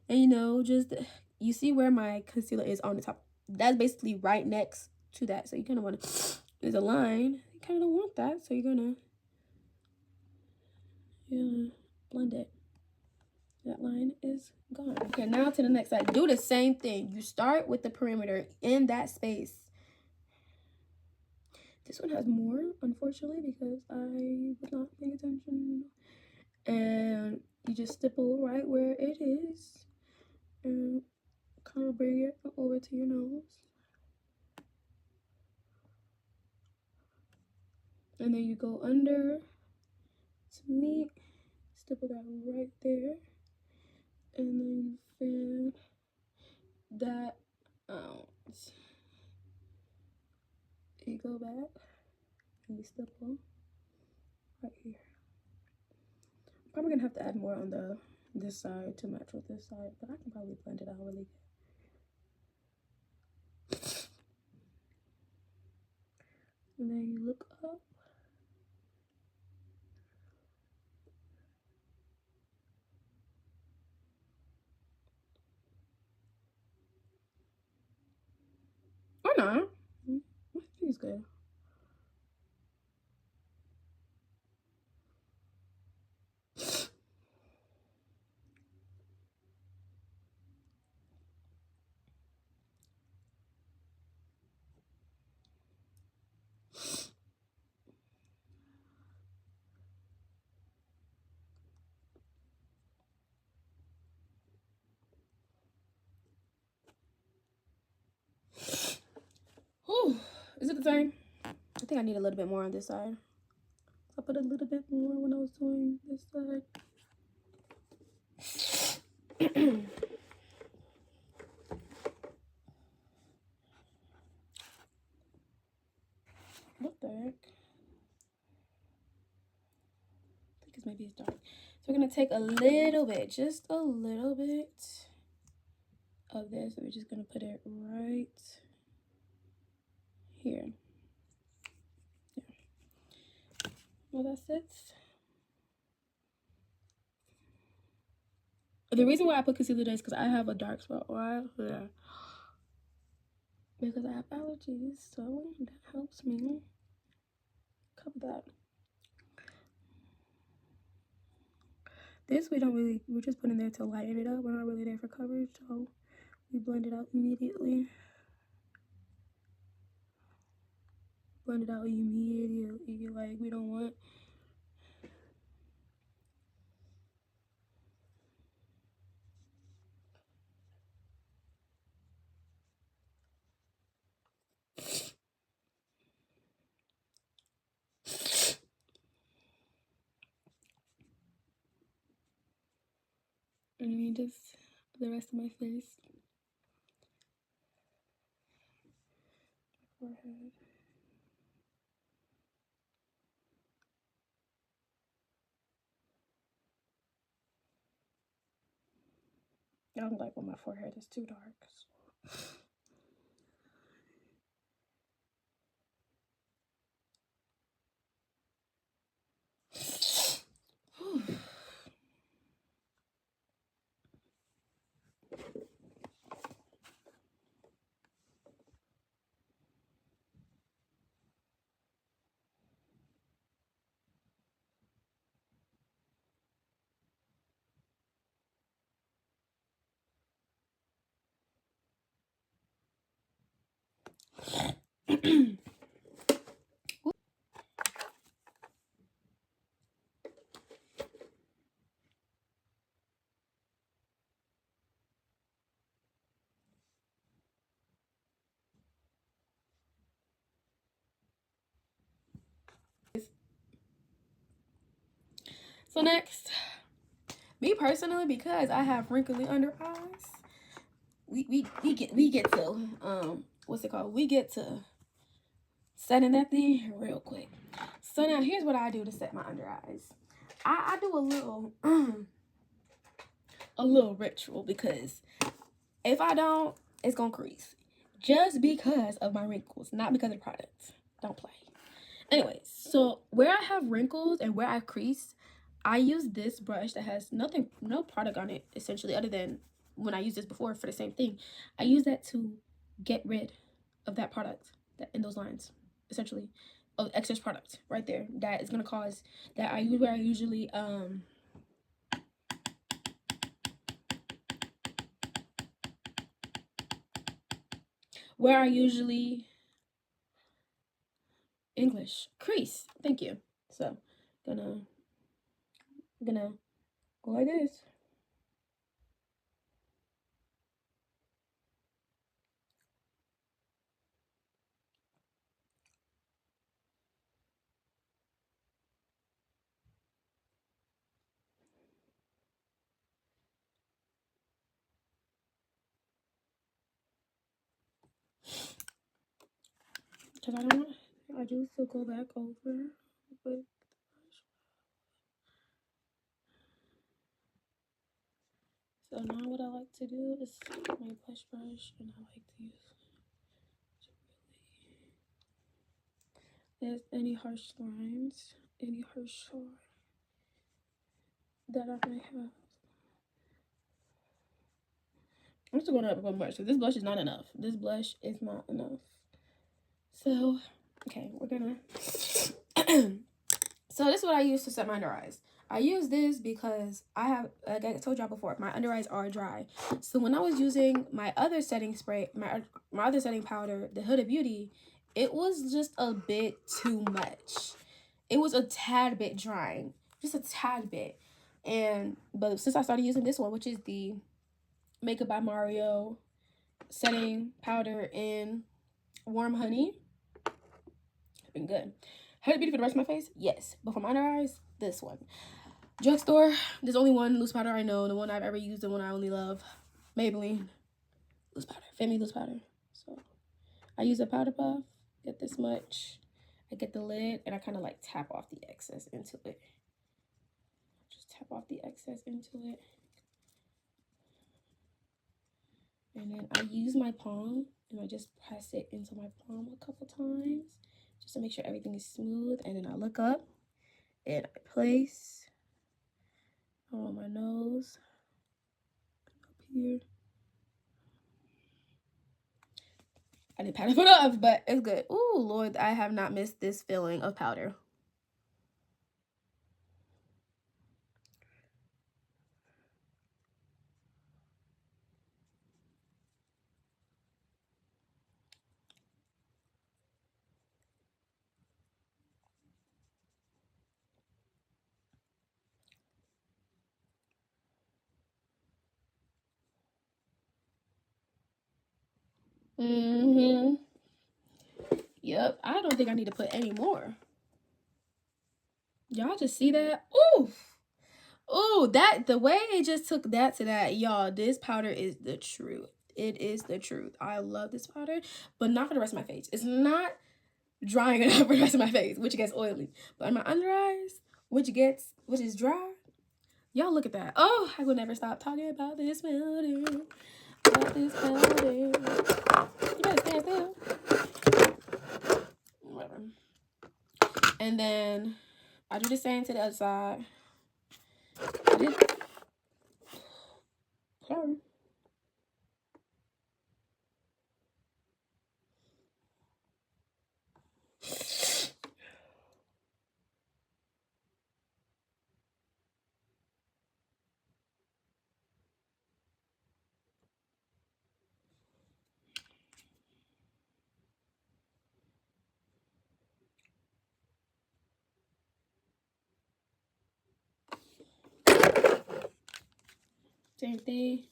you know, just you see where my concealer is on the top. That's basically right next to that. So you kind of want to. There's a line. You kind of don't want that, so you're gonna blend it. That line is gone. Okay, now to the next side. Do the same thing. You start with the perimeter in that space. This one has more, unfortunately, because I was not paying attention. And you just stipple right where it is. And kind of bring it over to your nose. And then you go under to meet. Stipple that right there. And then you fan that out. You go back and you stipple right here. Probably gonna have to add more on this side to match with this side, but I can probably blend it out really good. And then you look up. Or not. I think it's good. Whew. Is it the same? I think I need a little bit more on this side. I put a little bit more when I was doing this side. What the heck? is dark. So we're gonna take a little bit, just a little bit of this. We're just gonna put it right here. Yeah. Well, that's it. The reason why I put concealer today is because I have a dark spot. Why? Yeah. Because I have allergies, so that helps me cover that. This we don't really, we're just putting there to lighten it up. We're not really there for coverage, so we blend it out immediately. Blend it out immediately. Like, we don't want. And I mean, just the rest of my face. Forehead. I don't like when my forehead is too dark. So next, me personally, because I have wrinkly under eyes, we get to what's it called? We get to setting that thing real quick. So now here's what I do to set my under eyes. I do a little ritual, because if I don't, it's gonna crease. Just because of my wrinkles, not because of the product. Don't play. Anyways, so where I have wrinkles and where I crease, I use this brush that has no product on it, essentially, other than when I used this before for the same thing. I use that to get rid of that product that in those lines, essentially, of excess product right there. That is gonna cause that I use where I usually English crease. Thank you. So gonna go like this. Because I don't want, I do still go back over with the brush. So now what I like to do is my blush brush, and I like to use there's any harsh lines, any harsh that I may have. I'm still going up one much, because this blush is not enough. This blush is not enough. So, okay, we're gonna so this is what I use to set my under eyes. I use this because I have, like I told y'all before, my under eyes are dry. So when I was using my other setting spray, my other setting powder, the Huda Beauty, it was just a bit too much. It was a tad bit drying, just a tad bit. But since I started using this one, which is the Makeup by Mario setting powder in Warm Honey, it's been good. Huda Beauty for the rest of my face, yes. But for my under eyes, this one. Drugstore, there's only one loose powder I know, the one I've ever used, the one I only love. Maybelline loose powder, Femi loose powder. So I use a powder puff, get this much. I get the lid, and I kind of like tap off the excess into it. tap off the excess into it. And then I use my palm and I just press it into my palm a couple times just to make sure everything is smooth. And then I look up and I place on my nose up here. I didn't pat it enough, but it's good. Oh Lord, I have not missed this feeling of powder. Yep, I don't think I need to put any more. Y'all just see that? Ooh. Ooh, the way it just took that to that, y'all, this powder is the truth. It is the truth. I love this powder, but not for the rest of my face. It's not drying enough for the rest of my face, which gets oily. But on my under eyes, which is dry, y'all look at that. Oh, I will never stop talking about this powder. About this powder. You better stand still. Whatever. And then I do the same to the other side. Sorry. Same thing.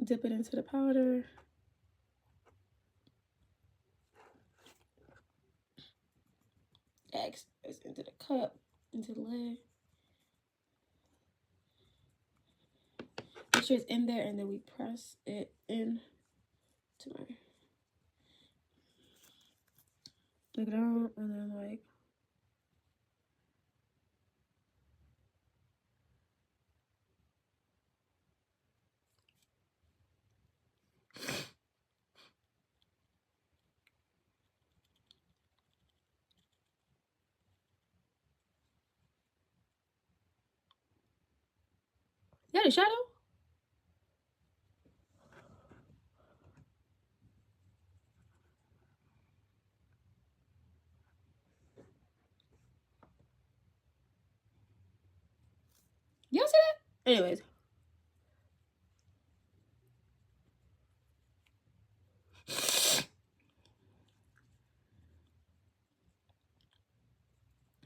Dip it into the powder. X into the cup, into the lid. Make sure it's in there, and then we press it in to my. Look it out, and then like. Is that a shadow? Y'all see that? Anyways.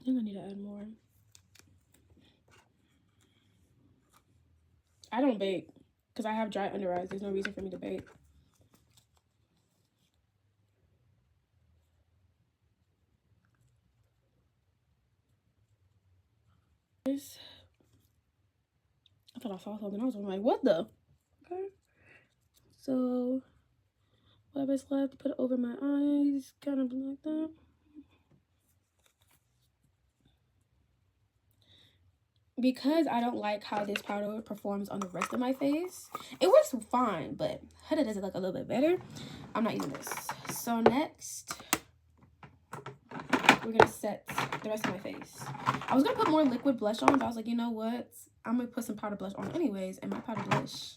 I think I need to add more. I don't bake because I have dry under eyes. There's no reason for me to bake. I thought I saw something else. I'm like, what the? Okay. So, whatever's left, put it over my eyes, kind of like that. Because I don't like how this powder performs on the rest of my face, it works fine, but Huda does it like a little bit better. I'm not using this. So next, we're gonna set the rest of my face. I was gonna put more liquid blush on, but I was like, you know what? I'm gonna put some powder blush on anyways, and my powder blush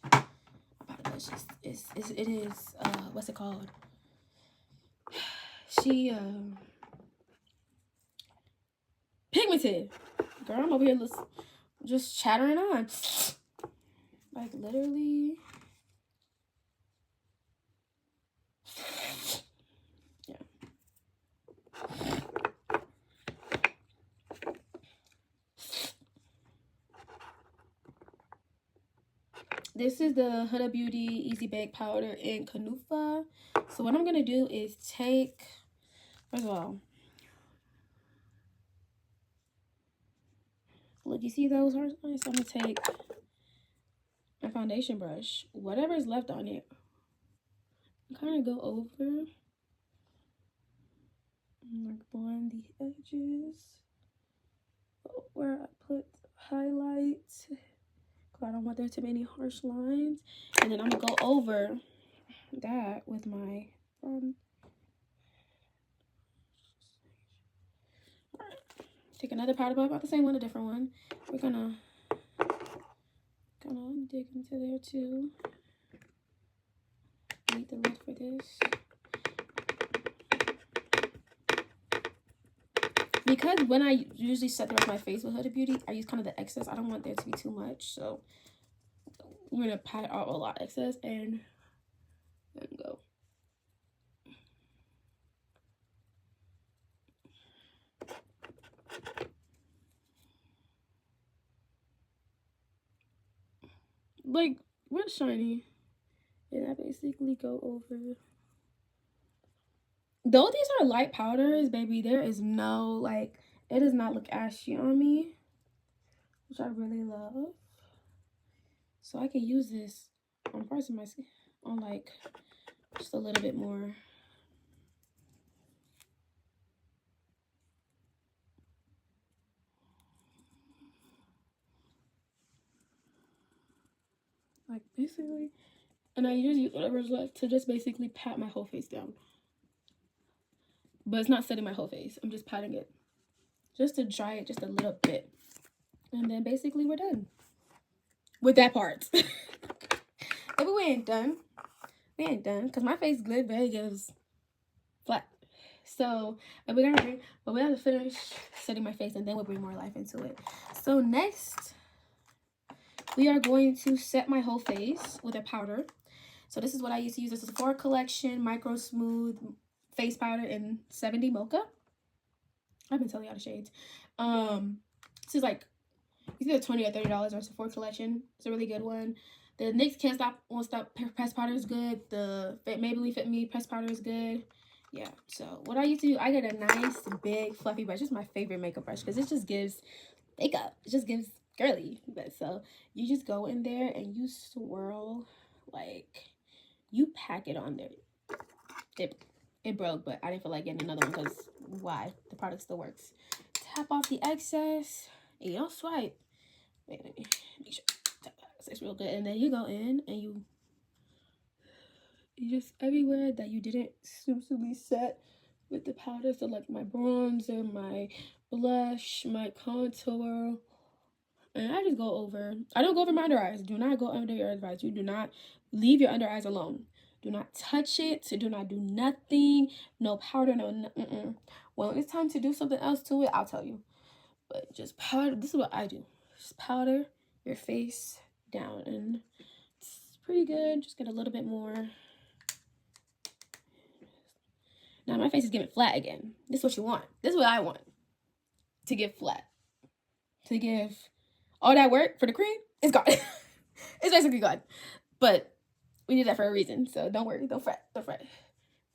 is what's it called? She pigmented. Girl, I'm over here just chattering on. Like literally. Yeah. This is the Huda Beauty Easy Bake Powder in Kunafa. So what I'm going to do is take, first of all, look, you see those hard lines? So I'm going to take my foundation brush, whatever is left on it, kind of go over, like blend the edges where I put highlights, because I don't want there to be any harsh lines. And then I'm gonna go over that with my take another powder puff, not the same one, a different one. We're gonna dig into there too. Need the lid for this. Because when I usually set the rest of my face with Huda Beauty, I use kind of the excess. I don't want there to be too much, so we're gonna pat out a lot of excess and go. Like, what's shiny? And I basically go over. Though these are light powders, baby, there is no, like, it does not look ashy on me, which I really love. So I can use this on parts of my skin, on like just a little bit more. Like basically, and I usually use whatever's left to just basically pat my whole face down. But it's not setting my whole face. I'm just patting it just to dry it just a little bit. And then basically we're done with that part. But we ain't done. We ain't done because my face good, very gives flat. So we have to finish setting my face and then we'll bring more life into it. So next, we are going to set my whole face with a powder. So this is what I used to use. This is Sephora Collection Micro Smooth Face Powder in 70 Mocha. I've been telling y'all the shades. This is like either $20 or $30 or Sephora Collection. It's a really good one. The NYX Can't Stop Won't Stop press powder is good. The Maybelline Fit Me press powder is good. Yeah, so what I used to do, I get a nice big fluffy brush. This is my favorite makeup brush because it just gives makeup. It just gives girly. But so you just go in there and you swirl, like you pack it on there. It broke, but I didn't feel like getting another one because why? The product still works. Tap off the excess and you don't swipe. Wait, let me make sure. Tap off the excess real good, and then you go in and you just everywhere that you didn't smoothly set with the powder. So like my bronzer, my blush, my contour, and I just go over. I don't go over my under eyes. Do not go under your eyes. You do not leave your under eyes alone. Do not touch it. Do not do nothing. No powder. No. When it's time to do something else to it, I'll tell you. But just powder. This is what I do. Just powder your face down, and it's pretty good. Just get a little bit more. Now my face is getting flat again. This is what you want. This is what I want. To get flat. To give all that work for the cream, it's gone. It's basically gone. But we did that for a reason. So don't worry. Don't fret. Don't fret.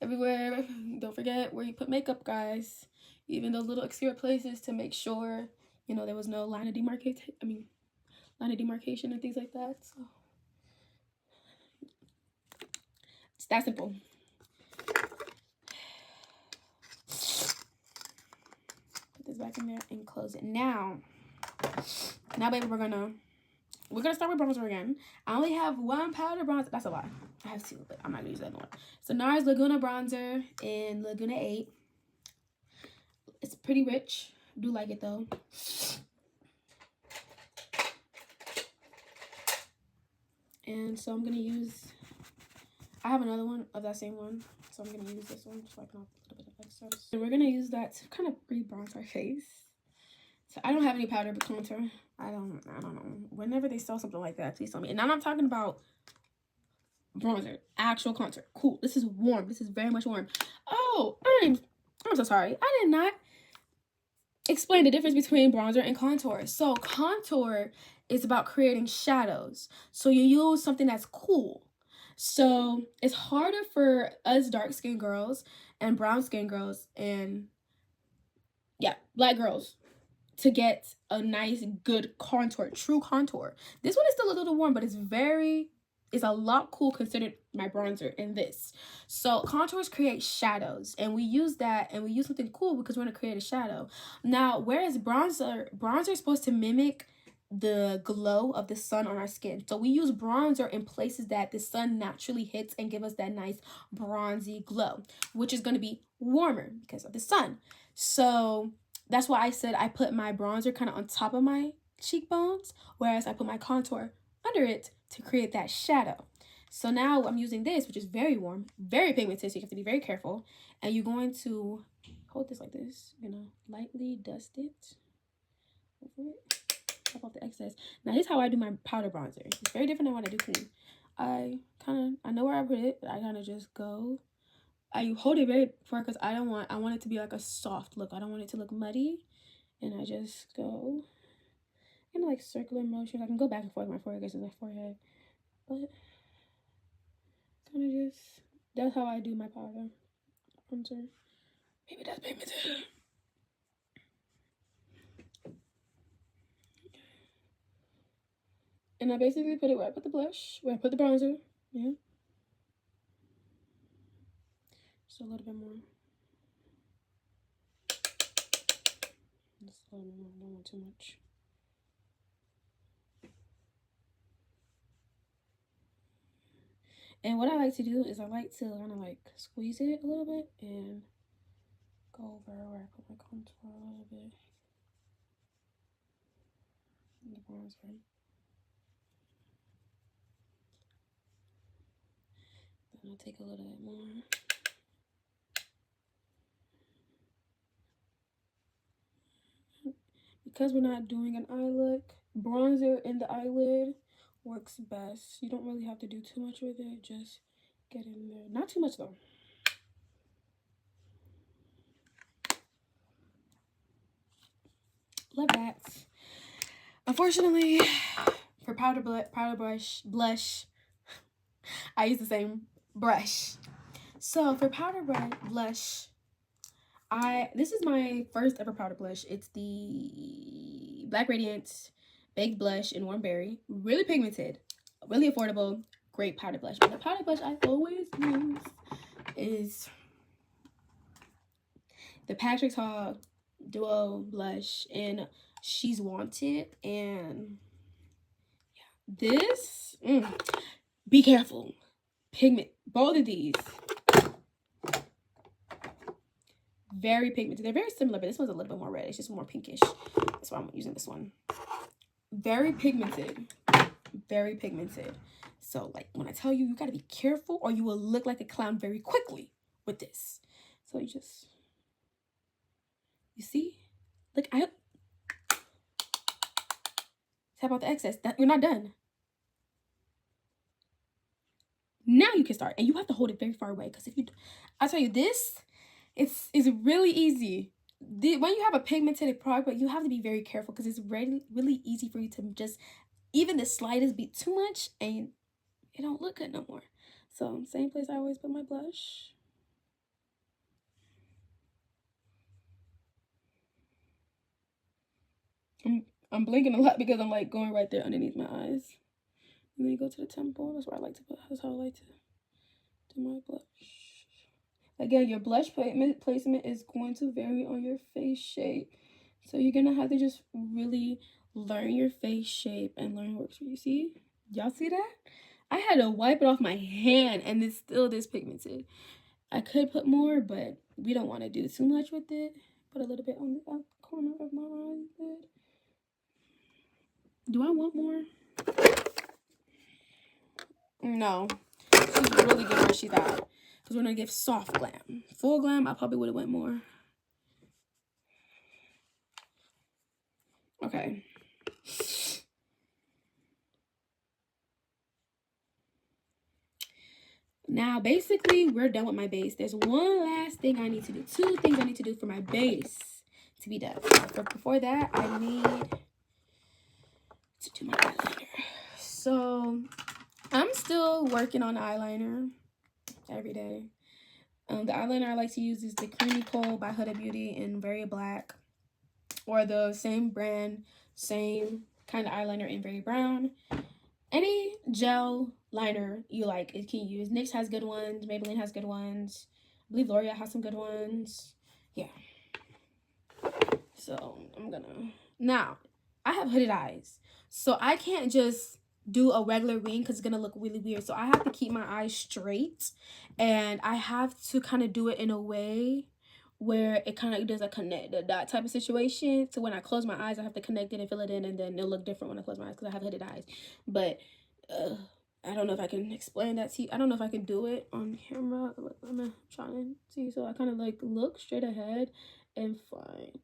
Everywhere. Don't forget where you put makeup, guys. Even those little obscure places to make sure, you know, there was no line of demarcation. Line of demarcation and things like that. So it's that simple. This back in there and close it. Now baby, we're gonna start with bronzer again. I only have one powder bronzer. That's a lot. I have two, but I'm not gonna use that one. So NARS Laguna bronzer in Laguna 8. It's pretty rich. I do like it though. And so I'm gonna use, I have another one of that same one, so I'm gonna use this one just wiping off a little bit of excess. And we're gonna use that to kind of re-bronze our face. So I don't have any powder but contour. I don't know. Whenever they sell something like that, please tell me. And now I'm talking about bronzer, actual contour. Cool. This is warm. This is very much warm. Oh, I'm so sorry. I did not explain the difference between bronzer and contour. So contour is about creating shadows. So you use something that's cool. So it's harder for us dark skinned girls and brown skinned girls and black girls to get a nice good contour, true contour. This one is still a little warm, but it's very is a lot cool considered my bronzer in this. So contours create shadows, and we use that, and we use something cool because we're going to create a shadow. Now, whereas bronzer is supposed to mimic the glow of the sun on our skin. So we use bronzer in places that the sun naturally hits and give us that nice bronzy glow, which is going to be warmer because of the sun. So that's why I said I put my bronzer kind of on top of my cheekbones, whereas I put my contour under it to create that shadow. So now I'm using this, which is very warm, very pigmented, so you have to be very careful. And you're going to hold this like this, lightly dust it over it. Off the excess. Now here's how I do my powder bronzer. It's very different than what I do cream. I know where I put it, but I kind of just go. I hold it very far because I want it to be like a soft look. I don't want it to look muddy. And I just go in like circular motion. I can go back and forth with my forehead because it's my forehead. But kind of just, that's how I do my powder bronzer. Maybe that's pigmented. And I basically put it where I put the blush, where I put the bronzer. Yeah. Just a little bit more. Just a little more, don't want too much. And what I like to do is I like to kind of like squeeze it a little bit and go over where I put my contour a little bit. The bronzer. Then I'll take a little bit more. Because we're not doing an eye look, bronzer in the eyelid works best. You don't really have to do too much with it. Just get in there. Not too much though. Love that. Unfortunately, for powder blush, I use the same brush. So for powder blush, this is my first ever powder blush. It's the Black Radiance Baked Blush in Warm Berry. Really pigmented, really affordable, great powder blush. But the powder blush I always use is the Patrick Ta Duo Blush, and She's Wanted. And yeah, this, be careful. Pigment, both of these. Very pigmented. They're very similar, but this one's a little bit more red. It's just more pinkish. That's why I'm using this one. Very pigmented. Very pigmented. So, like, when I tell you, you got to be careful or you will look like a clown very quickly with this. So, you see? Look, tap out the excess. You're not done. Now you can start. And you have to hold it very far away. Because if you, I'll tell you this, it's really easy. When you have a pigmented product, you have to be very careful because it's really easy for you to just, even the slightest bit too much and it don't look good no more. So same place I always put my blush. I'm blinking a lot because I'm like going right there underneath my eyes. And then you go to the temple. That's where I like to put. That's how I like to do my blush. Again, your blush placement is going to vary on your face shape. So you're going to have to just really learn your face shape and learn what works for you. See? Y'all see that? I had to wipe it off my hand and it's still this pigmented. I could put more, but we don't want to do too much with it. Put a little bit on the corner of my eye. Do I want more? No. She's really good where she's at. Because we're going to give soft glam. Full glam, I probably would have went more. Okay. Now, basically, we're done with my base. There's one last thing I need to do. Two things I need to do for my base to be done. But before that, I need to do my eyeliner. So, I'm still working on eyeliner every day. The eyeliner I like to use is the Creamy Coal by Huda Beauty in Very Black. Or the same brand, same kind of eyeliner in Very Brown. Any gel liner you like, it can use. NYX has good ones. Maybelline has good ones. I believe L'Oreal has some good ones. Yeah. So I'm gonna now. I have hooded eyes, so I can't just do a regular wing because it's gonna look really weird. So I have to keep my eyes straight, and I have to kind of do it in a way where it kind of does a connect the dot type of situation. So when I close my eyes, I have to connect it and fill it in, and then it'll look different when I close my eyes because I have hooded eyes. But I don't know if I can explain that to you. I don't know if I can do it on camera. I'm trying to see. So I kind of like look straight ahead and fine.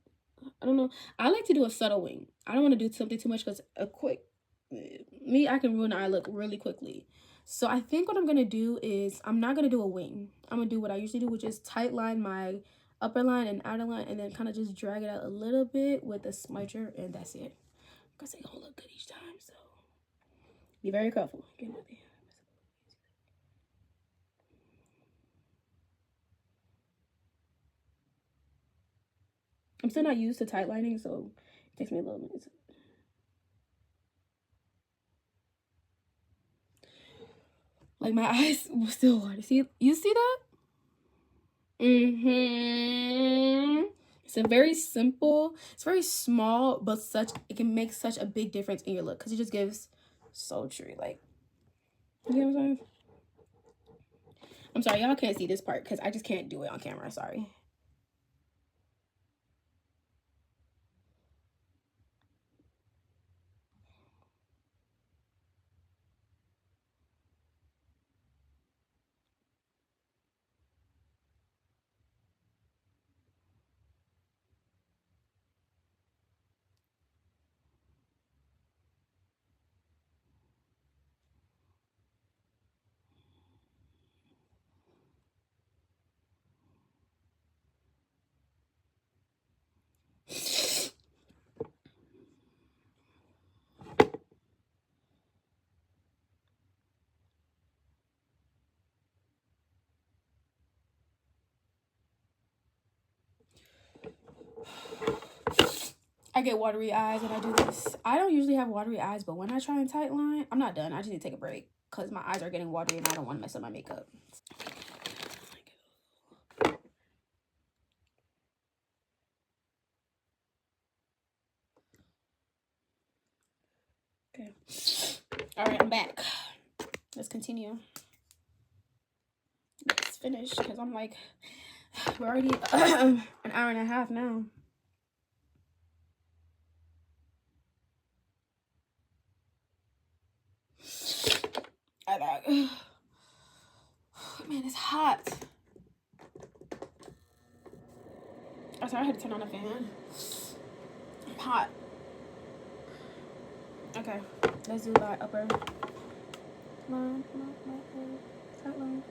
I don't know. I like to do a subtle wing. I don't want to do something too much because a quick me, I can ruin the eye look really quickly. So I think what I'm gonna do is I'm not gonna do a wing. I'm gonna do what I usually do, which is tight line my upper line and outer line, and then kind of just drag it out a little bit with a smudger, and that's it. Because they don't look good each time, so be very careful. I'm still not used to tight lining, so it takes me a little minute. Like my eyes were still hard. You see that? It's a very simple, it's very small, but it can make such a big difference in your look because it just gives sultry, like, you know what I'm saying? I'm sorry, y'all can't see this part because I just can't do it on camera. Sorry. I get watery eyes when I do this. I don't usually have watery eyes, but when I try and tight line, I'm not done. I just need to take a break because my eyes are getting watery and I don't want to mess up my makeup. Okay. All right, I'm back. Let's continue. Let's finish because I'm like, we're already an hour and a half now. I'm back. Man, it's hot. Oh, sorry, I had to turn on the fan. I'm hot. Okay, let's do that upper line. Tight line.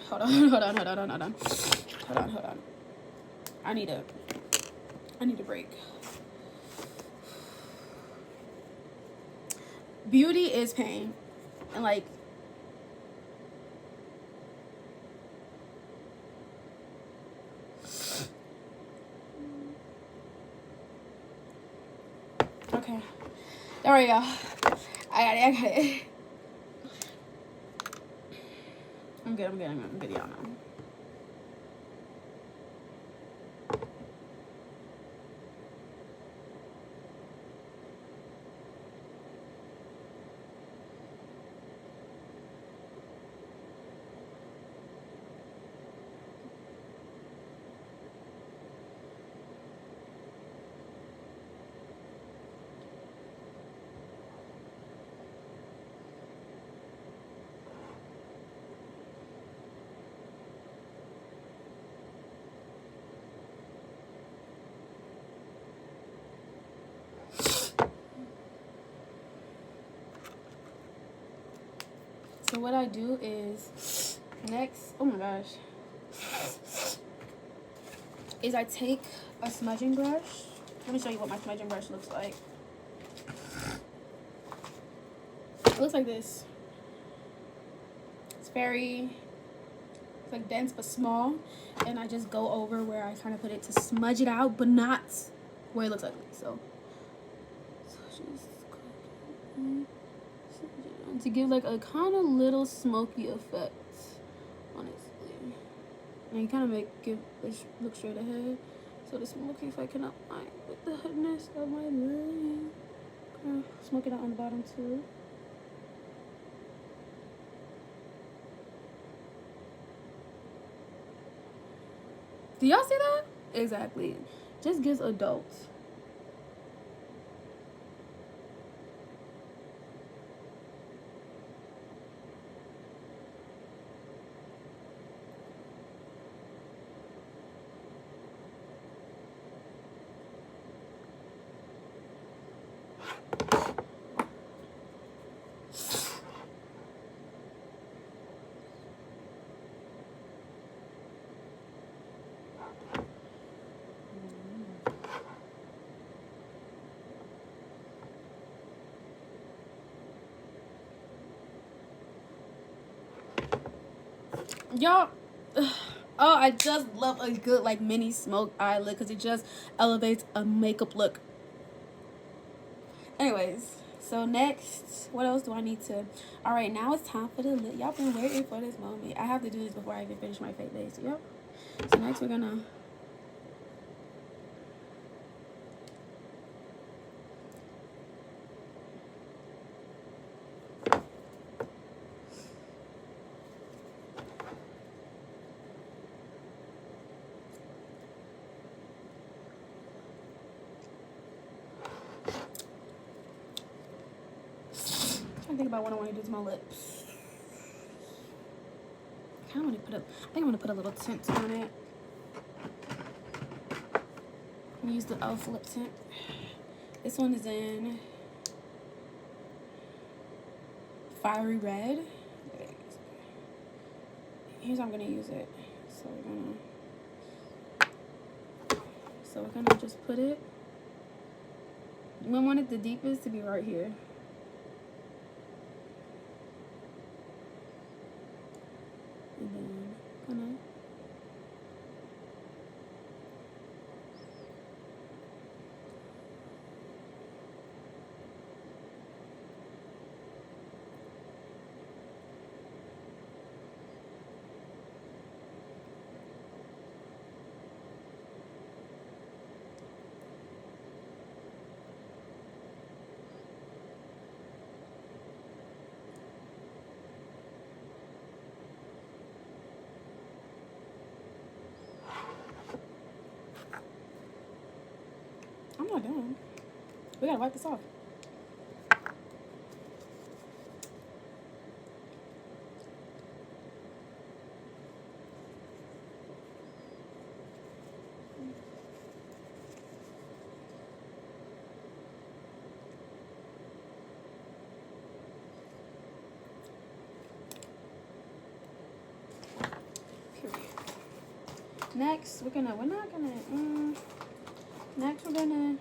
Hold on. I need a break. Beauty is pain, and like, okay, there we go. I got it. I'm good, y'all now. So what I do is next, oh my gosh, is I take a smudging brush. Let me show you what my smudging brush looks like. It looks like this. It's like dense but small, and I just go over where I kind of put it to smudge it out, but not where it looks ugly. So just to give like a kind of little smoky effect, honestly. And you kind of make give look straight ahead, so the smoky effect can align with the hoodness of my lid. Smoke it out on the bottom too. Do y'all see that? Exactly. Just gives adults. Y'all, oh, I just love a good like mini smoke eyelid because it just elevates a makeup look. Anyways, so next, what else do I need to? All right, now it's time for the lip. Y'all been waiting for this moment. I have to do this before I even finish my fake base. Yep. So next we're gonna. I think about what I want to do to my lips. I kind of want to put a. I think I want to put a little tint on it. Use the e.l.f. lip tint. This one is in Fiery Red. Here's how I'm gonna use it. So we're gonna just put it. We want it the deepest to be right here. And then gonna I'm not done. We gotta wipe this off. Period. Next, we're not gonna. Next, we're gonna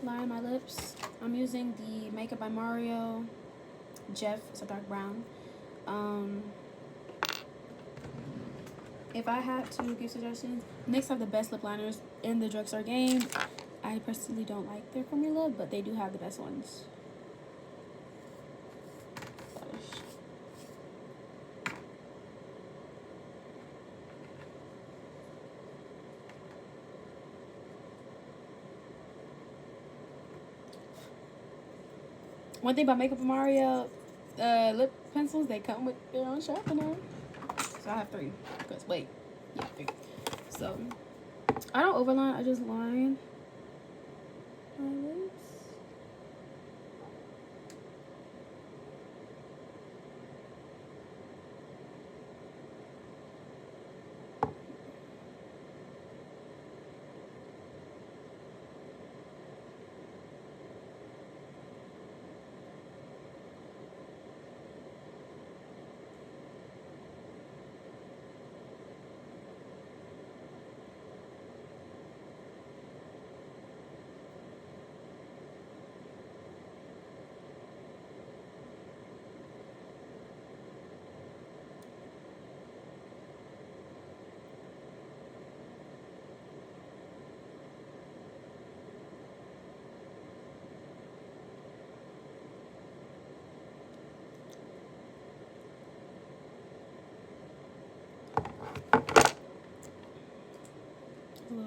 line my lips. I'm using the Makeup by Mario Jeff. It's a dark brown. If I had to give suggestions, NYX have the best lip liners in the drugstore game. I personally don't like their formula, but they do have the best ones. One thing about Makeup by Mario lip pencils, they come with their own sharpener. So I have 3. Because, wait. Yeah, 3. So, I don't overline. I just line my lips.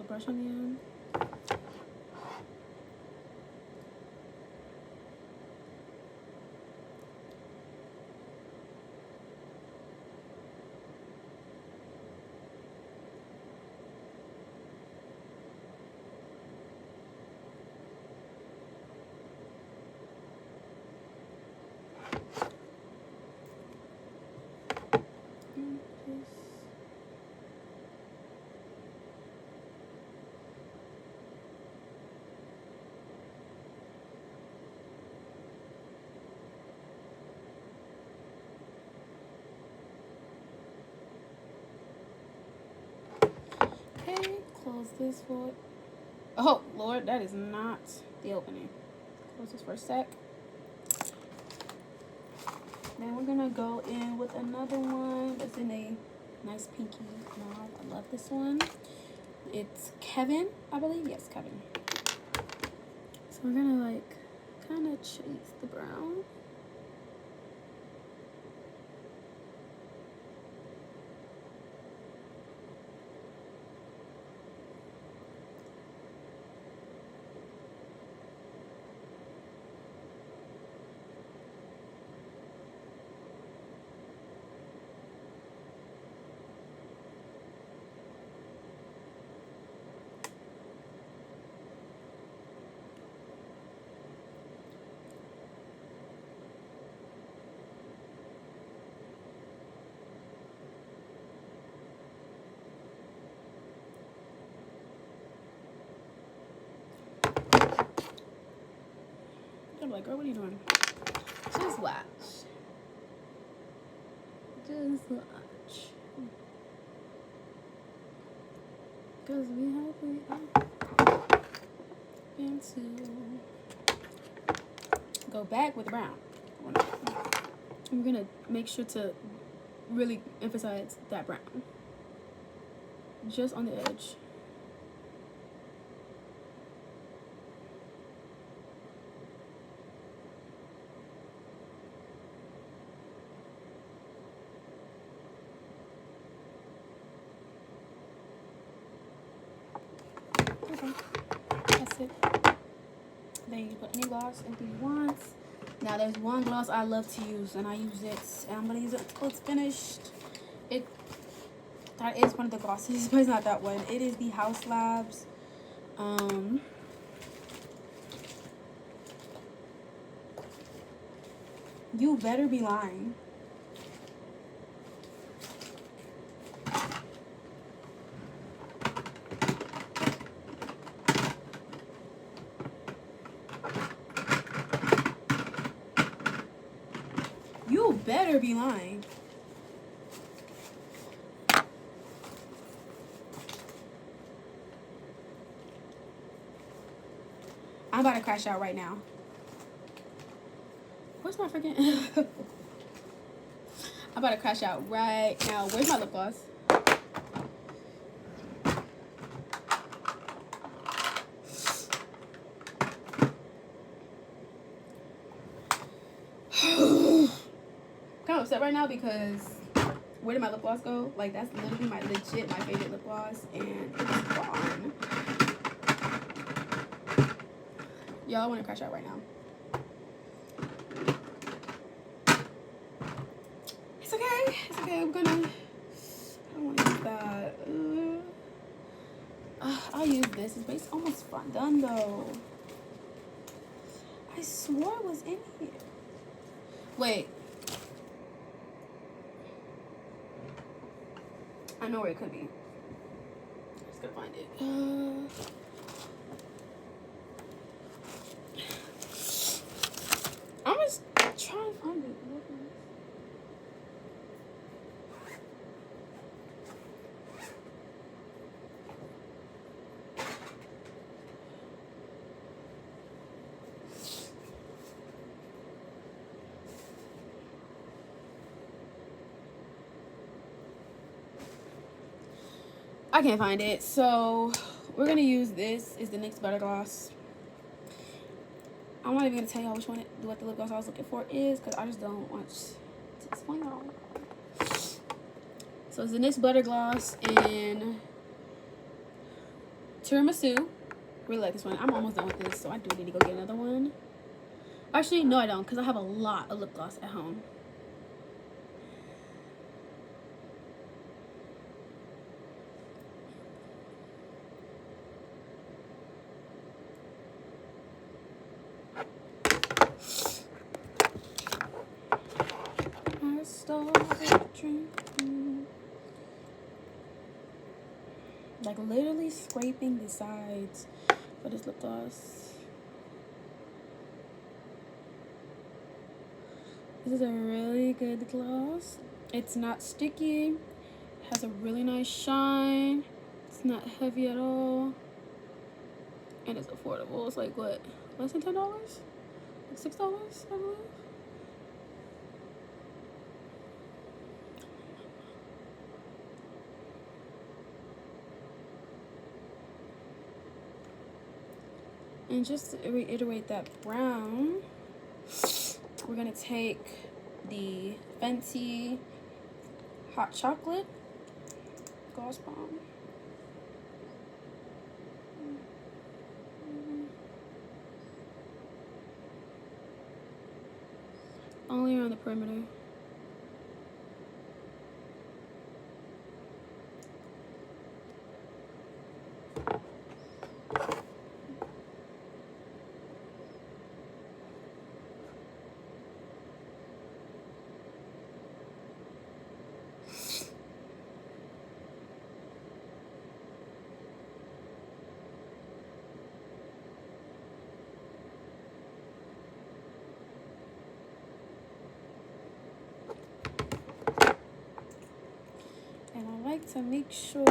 little brush on the end. Okay, close this for. Oh Lord, that is not the opening. Close this for a sec. Then we're gonna go in with another one that's in a nice pinky mauve. I love this one. It's Kevin, I believe. Yes, Kevin. So we're gonna like kind of chase the brown. I'm like, girl, what are you doing? Just watch. Just watch. Because we have to go back with the brown. I'm going to make sure to really emphasize that brown. Just on the edge. Okay, that's it. Then you put any gloss if you want. Now there's one gloss I love to use, and I use it, and I'm gonna use it until it's finished. That is one of the glosses, but it's not that one. It is the Haus Labs. You better be lying. You better be lying. I'm about to crash out right now. Where's my freaking... I'm about to crash out right now. Where's my lip gloss? Kind of upset right now because where did my lip gloss go? Like, that's literally my favorite lip gloss, and it's gone. Y'all, I want to crash out right now. It's okay. It's okay. I don't want to use that. I'll use this. It's basically almost done though. I swore it was in here. Wait. I know where it could be. I'm just gonna find it. I'm just trying to find it. I can't find it, so we're gonna use this. Is the NYX Butter Gloss. I'm not even gonna tell y'all what the lip gloss I was looking for is, because I just don't want to explain it all. So it's the NYX Butter Gloss in Tiramisu. Really like this one. I'm almost done with this, so I do need to go get another one. Actually, no, I don't, because I have a lot of lip gloss at home. I started drinking. Like literally scraping the sides for this lip gloss. This is a really good gloss. It's not sticky. Has a really nice shine. It's not heavy at all. And it's affordable. It's like what? Less than $10? Like $6, I believe. And just to reiterate that brown, we're gonna take the Fenty Hot Chocolate Gloss Bomb. Only around the perimeter. And I like to make sure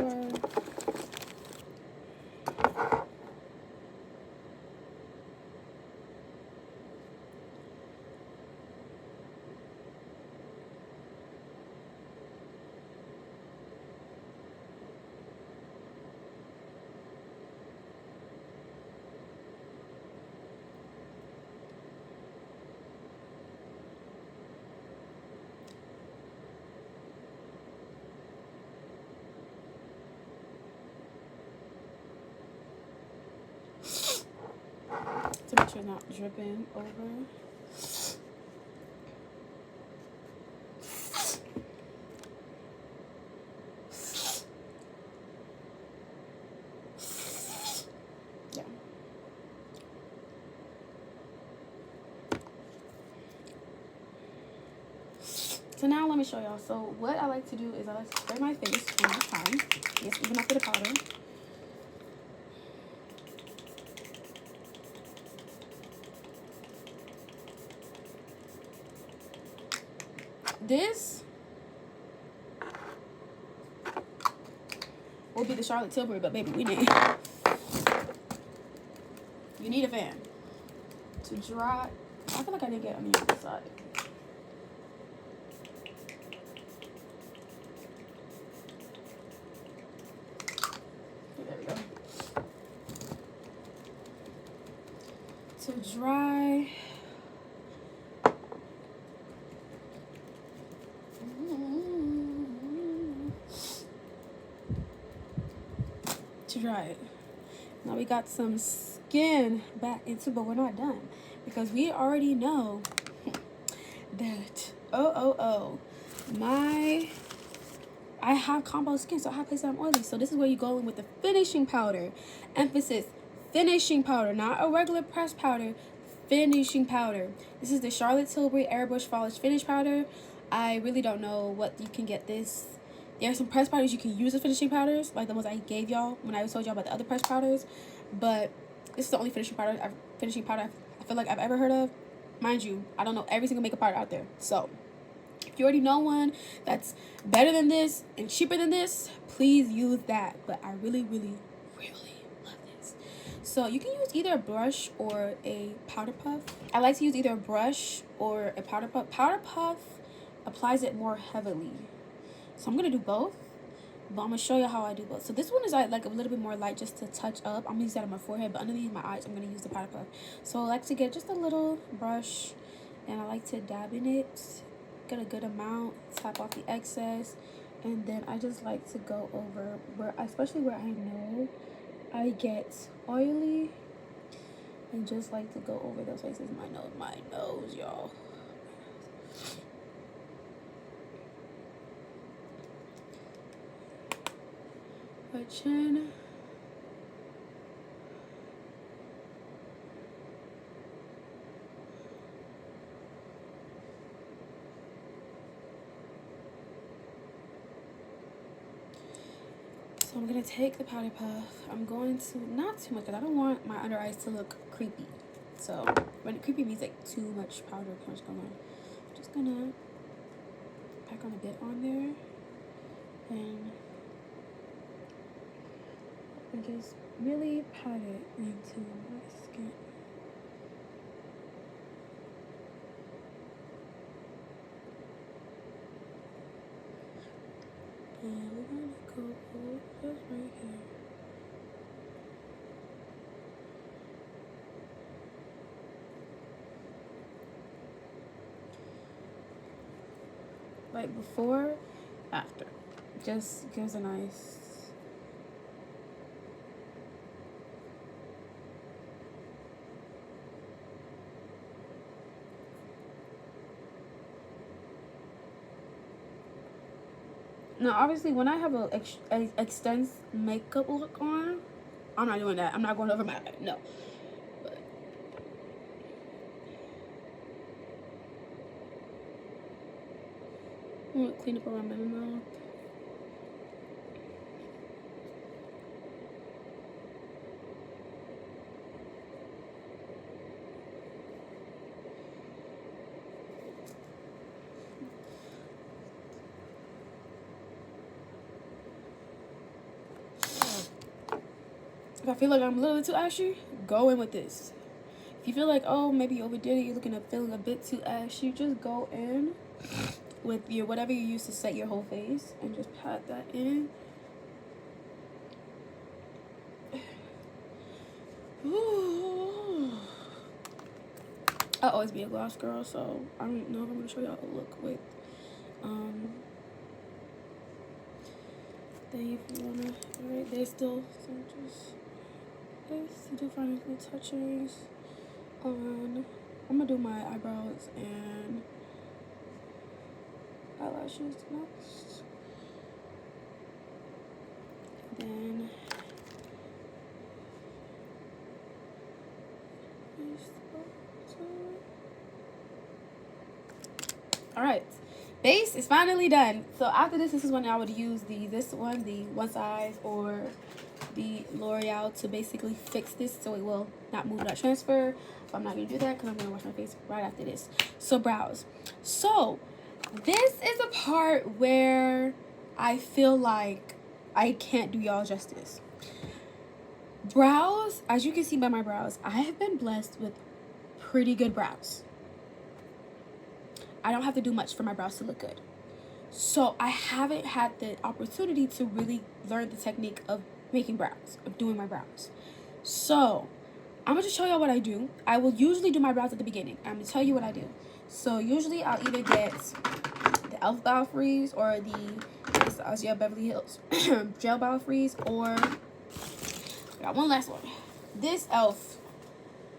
it's not dripping over. Yeah. So now let me show y'all. So what I like to do is I like to spray my face one more time. Yes, even after the powder. This will be the Charlotte Tilbury, but baby, you need a fan to dry. I feel like I didn't get on the other side. There we go. To dry. To dry it. Now we got some skin back into, but we're not done because we already know that I have combo skin, so I have places I'm oily. So this is where you go in with the finishing powder. Emphasis, finishing powder, not a regular pressed powder. Finishing powder. This is the Charlotte Tilbury Airbrush Flawless Finish Powder. I really don't know what you can get this. There are some pressed powders you can use as finishing powders, like the ones I gave y'all when I told y'all about the other pressed powders. But this is the only finishing powder I feel like I've ever heard of. Mind you, I don't know every single makeup powder out there. So if you already know one that's better than this and cheaper than this, please use that. But I really, really, really love this. So you can use either a brush or a powder puff. I like to use either a brush or a powder puff. Powder puff applies it more heavily. So I'm going to do both, but I'm going to show you how I do both. So this one is like a little bit more light just to touch up. I'm going to use that on my forehead, but underneath my eyes, I'm going to use the powder puff. So I like to get just a little brush, and I like to dab in it, get a good amount, tap off the excess, and then I just like to go over, especially where I know I get oily and just like to go over those places. My nose, y'all. My chin. So I'm gonna take the powder puff. I'm going to, not too much, because I don't want my under eyes to look creepy. So when creepy means like too much powder punch going on. Just gonna pack on a bit on there and just really pat it into my skin. And we're gonna go over right here. Like before, after. Just gives a nice. Now, obviously, when I have a extensive makeup look on, I'm not doing that. I'm not going over my eye. No. But I'm gonna clean up around my mouth. If I feel like I'm a little bit too ashy, go in with this. If you feel like, oh, maybe you overdid it, you're looking at feeling a bit too ashy, just go in with your whatever you use to set your whole face and just pat that in. I'll always be a gloss girl, so I don't know if I'm gonna show y'all a look with then if you wanna, right there still, so just this, do final little touches on. I'm gonna do my eyebrows and eyelashes next. Then all right, base is finally done. So after this is when I would use the one size or the L'Oreal to basically fix this so it will not move, not transfer. But I'm not gonna do that because I'm gonna wash my face right after this. So brows. So this is a part where I feel like I can't do y'all justice. Brows, as you can see by my brows, I have been blessed with pretty good brows. I don't have to do much for my brows to look good. So I haven't had the opportunity to really learn the technique of making brows, of doing my brows. So I'm gonna just show y'all what I do. I will usually do my brows at the beginning. I'm gonna tell you what I do. So usually I'll either get the e.l.f. Brow Freeze or the Anastasia Beverly Hills Gel Brow Freeze, or I got one last one. This e.l.f.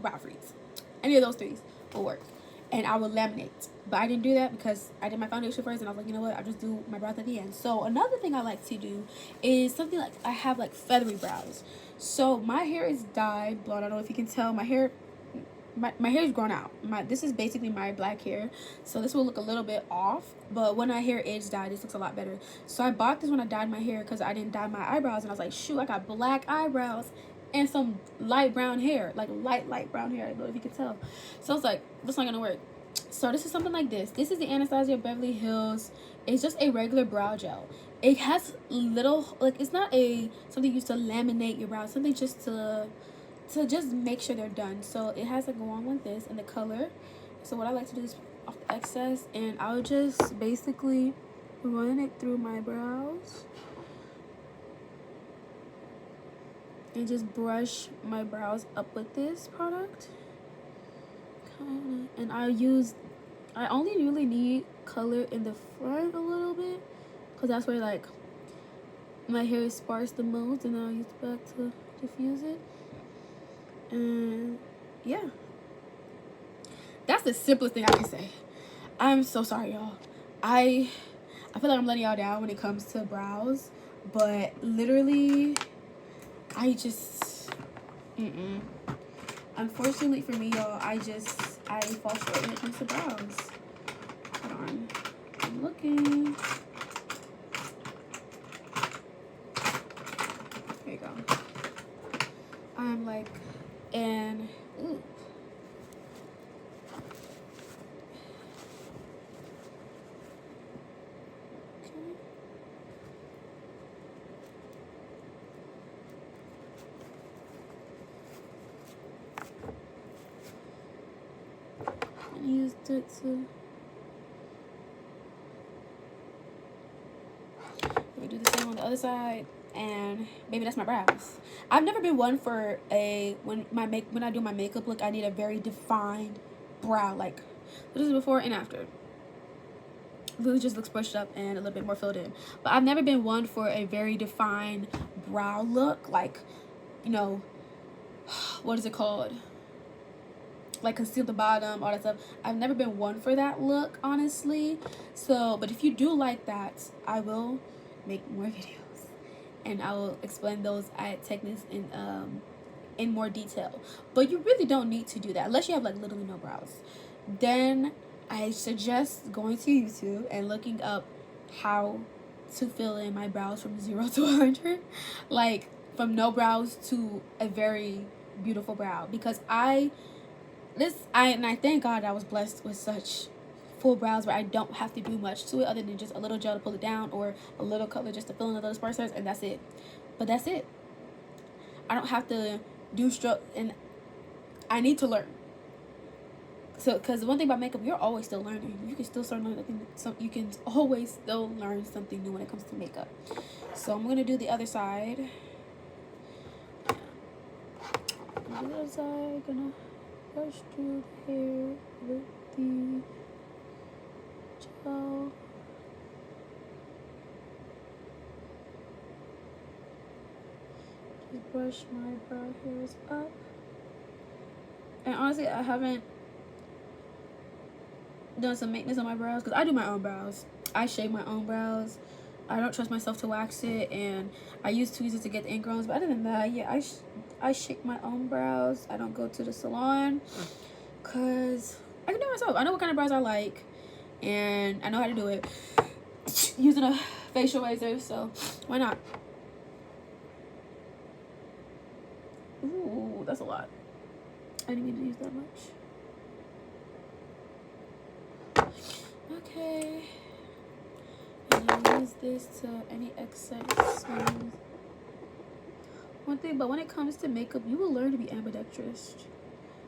Brow Freeze. Any of those three will work. And I will laminate. But I didn't do that because I did my foundation first and I was like, you know what, I'll just do my brows at the end. So another thing I like to do is something like, I have like feathery brows. So my hair is dyed blonde. I don't know if you can tell. My hair is grown out. This is basically my black hair. So this will look a little bit off. But when my hair is dyed, this looks a lot better. So I bought this when I dyed my hair because I didn't dye my eyebrows. And I was like, shoot, I got black eyebrows and some light brown hair, like light brown hair. I don't know if you can tell. So I was like, this not gonna work. So this is something like this. This is the Anastasia Beverly Hills. It's just a regular brow gel. It has little, like, it's not something used to laminate your brows. Something just to just make sure they're done. So it has to go on like this in the color. So what I like to do is off the excess, and I'll just basically run it through my brows. And just brush my brows up with this product. And I only really need color in the front a little bit, because that's where like my hair is sparse the most, and I'll use it back to diffuse it. And yeah, that's the simplest thing I can say. I'm so sorry, y'all. I feel like I'm letting y'all down when it comes to brows, but literally, I just, unfortunately for me, y'all, I fall short when it comes to brows. Hold on, I'm looking. There you go. I'm like, and ooh. Used it to. Let me do the same on the other side, and maybe that's my brows. I've never been one for when I do my makeup look, I need a very defined brow. Like this is before and after. Really just looks brushed up and a little bit more filled in. But I've never been one for a very defined brow look, like, you know, what is it called? Like conceal the bottom, all that stuff. I've never been one for that look, honestly. So, but if you do like that, I will make more videos and I will explain those techniques in more detail. But you really don't need to do that unless you have like literally no brows. Then I suggest going to YouTube and looking up how to fill in my brows from 0 to 100, like from no brows to a very beautiful brow, because I thank God I was blessed with such full brows where I don't have to do much to it other than just a little gel to pull it down or a little color just to fill in the little sparse and that's it. But that's it. I don't have to do stroke, and I need to learn. So, because the one thing about makeup, you're always still learning. You can still start learning you can always still learn something new when it comes to makeup. So I'm gonna do the other side. Gonna brush through the hair with the gel. Just brush my brow hairs up. And honestly, I haven't done some maintenance on my brows because I do my own brows. I shave my own brows. I don't trust myself to wax it, and I use tweezers to get the ingrowns. But other than that, yeah, I shape my own brows. I don't go to the salon because I can do it myself. I know what kind of brows I like, and I know how to do it using a facial razor, so why not? Ooh, that's a lot. I didn't mean to use that much. Okay. And I use this to any excess smooth. One thing, but when it comes to makeup, you will learn to be ambidextrous.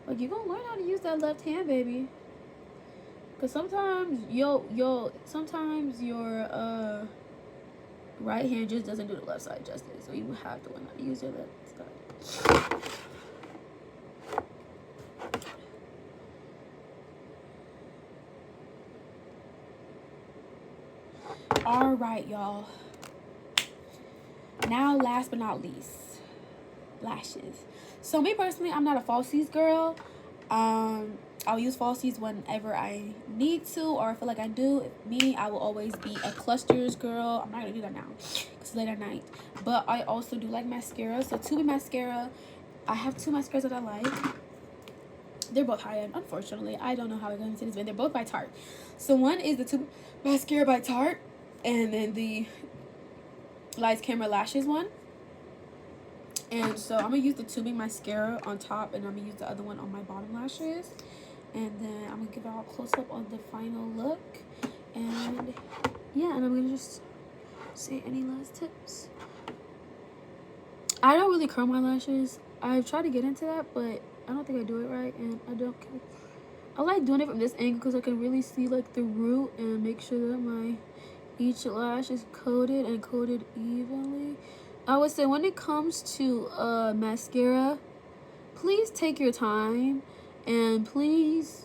Like, you're gonna learn how to use that left hand, baby. Cause sometimes sometimes your right hand just doesn't do the left side justice. So you have to learn how to use your left side. All right, y'all. Now, last but not least, lashes. So me personally, I'm not a falsies girl. I'll use falsies whenever I need to, or I feel like I do. I will always be a clusters girl. I'm not gonna do that now because it's late at night. But I also do like mascara. So Tube mascara, I have 2 mascaras that I like. They're both high end, unfortunately. I don't know how I got into this, but they're both by Tarte. So one is the Tube mascara by Tarte, and then the Lights Camera Lashes one. And so I'm gonna use the tubing mascara on top, and I'm gonna use the other one on my bottom lashes, and then I'm gonna give it all close up on the final look. And yeah, and I'm gonna just say any last tips. I don't really curl my lashes. I've tried to get into that, but I don't think I do it right, and I don't care. I like doing it from this angle because I can really see like the root and make sure that each lash is coated and coated evenly. I would say when it comes to mascara, please take your time, and please,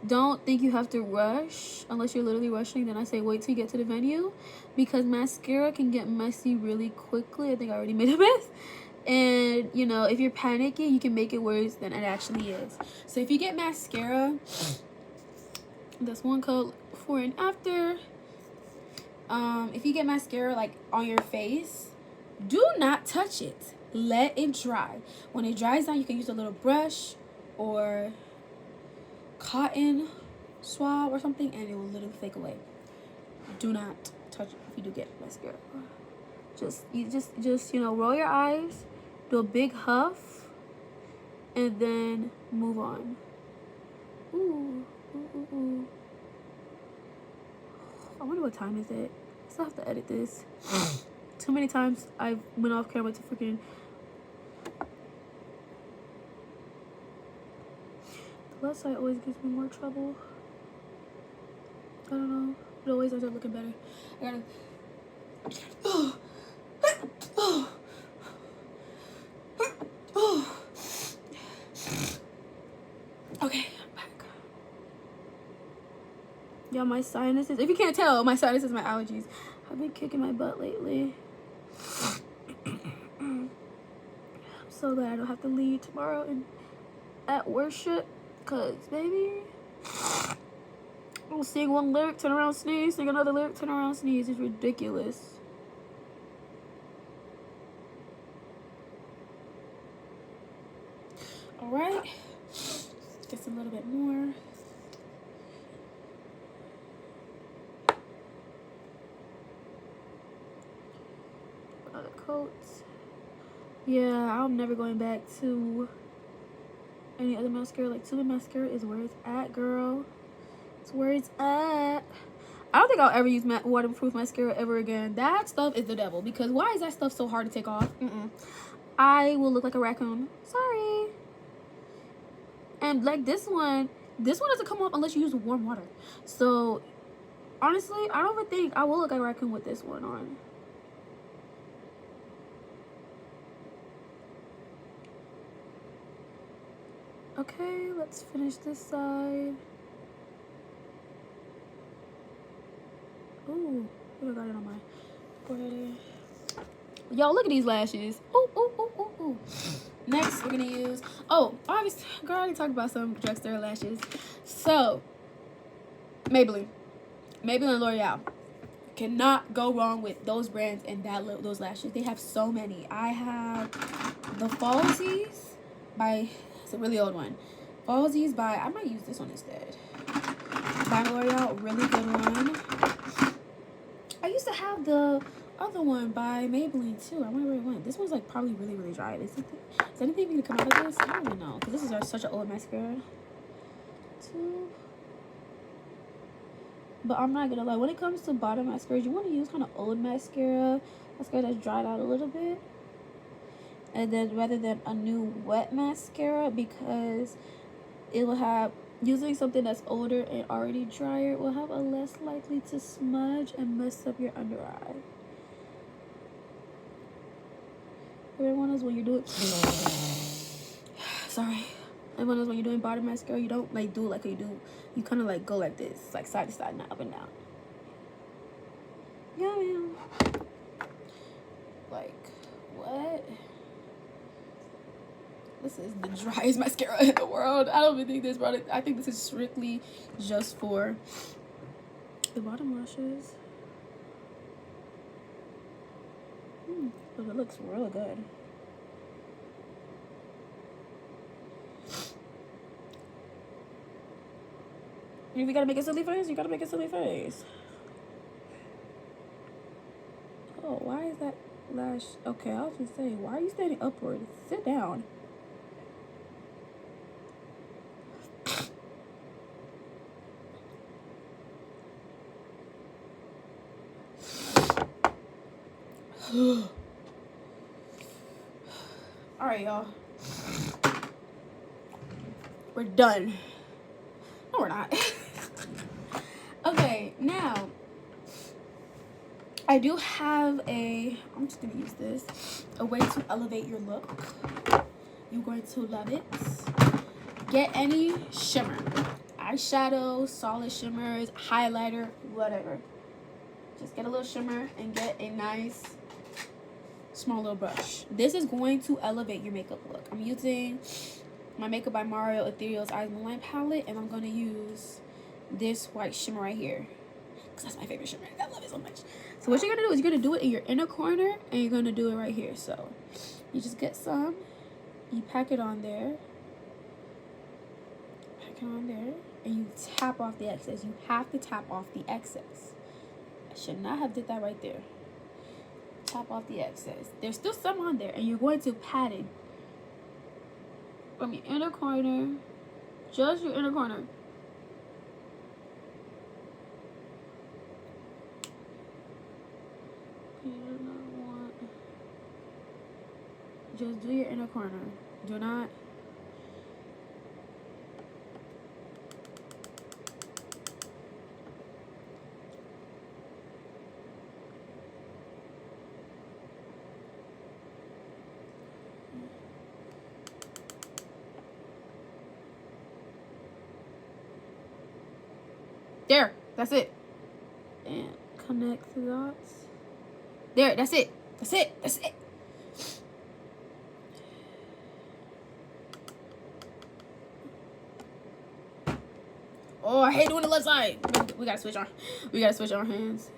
don't think you have to rush. Unless you're literally rushing, then I say wait till you get to the venue, because mascara can get messy really quickly. I think I already made a mess. And, you know, if you're panicking, you can make it worse than it actually is. So if you get mascara, that's one code before and after. If you get mascara like on your face, do not touch it. Let it dry. When it dries down, you can use a little brush or cotton swab or something, and it will literally take away. Do not touch it if you do get mascara. Just you know, roll your eyes, do a big huff, and then move on. Ooh. I wonder what time is it. I still have to edit this. Too many times I went off camera to freaking. The left side always gives me more trouble. I don't know. It always ends up looking better. I gotta. Okay, I'm back. Yeah, my sinuses. If you can't tell, my sinuses, my allergies have been kicking my butt lately. I'm so glad I don't have to lead tomorrow and at worship, cause baby, I'll sing one lyric, turn around, sneeze, sing another lyric, turn around, sneeze. It's ridiculous. All right, just a little bit more. Other coats. Yeah, I'm never going back to any other mascara. Like, Tube mascara is where it's at, girl. It's where it's at. I don't think I'll ever use waterproof mascara ever again. That stuff is the devil. Because why is that stuff so hard to take off? I will look like a raccoon. Sorry. And like this one doesn't come off unless you use warm water. So honestly, I don't even think I will look like a raccoon with this one on. Okay, let's finish this side. Ooh, I got it on my forehead. Y'all, look at these lashes. Ooh. Next, we're gonna use, obviously, girl, I already talked about some drugstore lashes. So, Maybelline and L'Oreal. Cannot go wrong with those brands and those lashes. They have so many. I have the Falsies by, it's a really old one. Falsies by, I might use this one instead. By L'Oreal, really good one. I used to have the other one by Maybelline too. I wonder where it went. This one's like probably really, really dry. Is anything going to come out of this? I don't even know, because this is such an old mascara. But I'm not gonna lie, when it comes to bottom mascaras, you want to use kind of old mascara that's dried out a little bit, and then rather than a new wet mascara, because it will have, using something that's older and already drier, it will have a less likely to smudge and mess up your under eye. Everyone knows when you're doing sorry. Everyone knows when you're doing bottom mascara, you don't like do it like you do. You kind of like go like this, like side to side, not up and down. Yeah, man. Like, what? This is the driest mascara in the world. I don't even think this product, I think this is strictly just for the bottom lashes. But it looks real good. If you gotta make a silly face, you gotta make a silly face. Oh, why is that lash? Okay, I'll just say, why are you standing upward? Sit down. Alright, y'all. We're done. No, we're not. Okay, now I do have I'm just gonna use this, a way to elevate your look. You're going to love it. Get any shimmer, eyeshadow, solid shimmers, highlighter, whatever. Just get a little shimmer and get a nice small little brush. This is going to elevate your makeup look. I'm using my Makeup by Mario Ethereal's Eyes Moonlight palette, and I'm going to use this white shimmer right here, because that's my favorite shimmer. I love it so much. So what you're going to do is you're going to do it in your inner corner, and you're going to do it right here. So you just get some, you pack it on there, and you tap off the excess. You have to tap off the excess. I should not have did that right there. Tap off the excess. There's still some on there, and you're going to pat it from your inner corner, just your inner corner. You do not want, just do your inner corner. Do not there, that's it. And connect the dots. There, that's it. That's it. That's it. Oh, I hate doing the left side. We gotta switch our hands.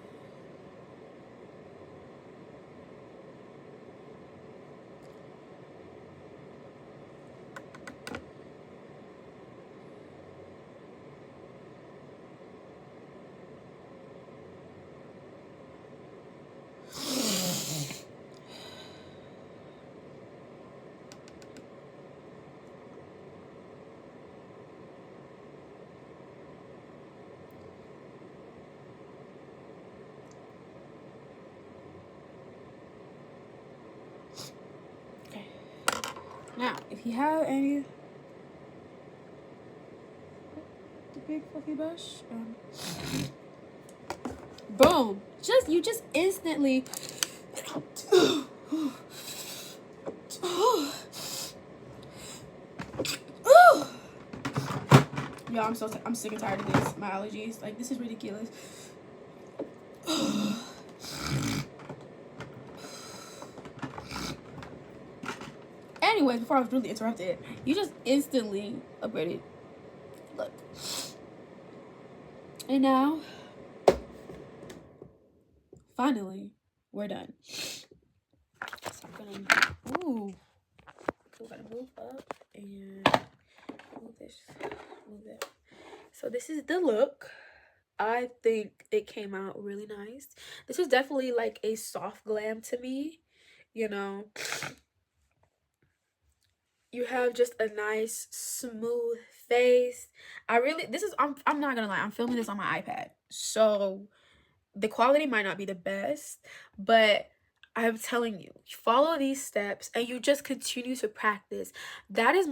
Now, if you have any, the big fluffy brush, boom, you just instantly, y'all, I'm sick and tired of this. My allergies, like, this is ridiculous. Anyway, before I was really interrupted, you just instantly upgraded look. And now, finally, we're done. So I'm gonna move up and move that. So this is the look. I think it came out really nice. This is definitely like a soft glam to me, you know. You have just a nice smooth face. I'm not gonna lie, I'm filming this on my iPad, so the quality might not be the best, but I'm telling you, follow these steps and you just continue to practice. That is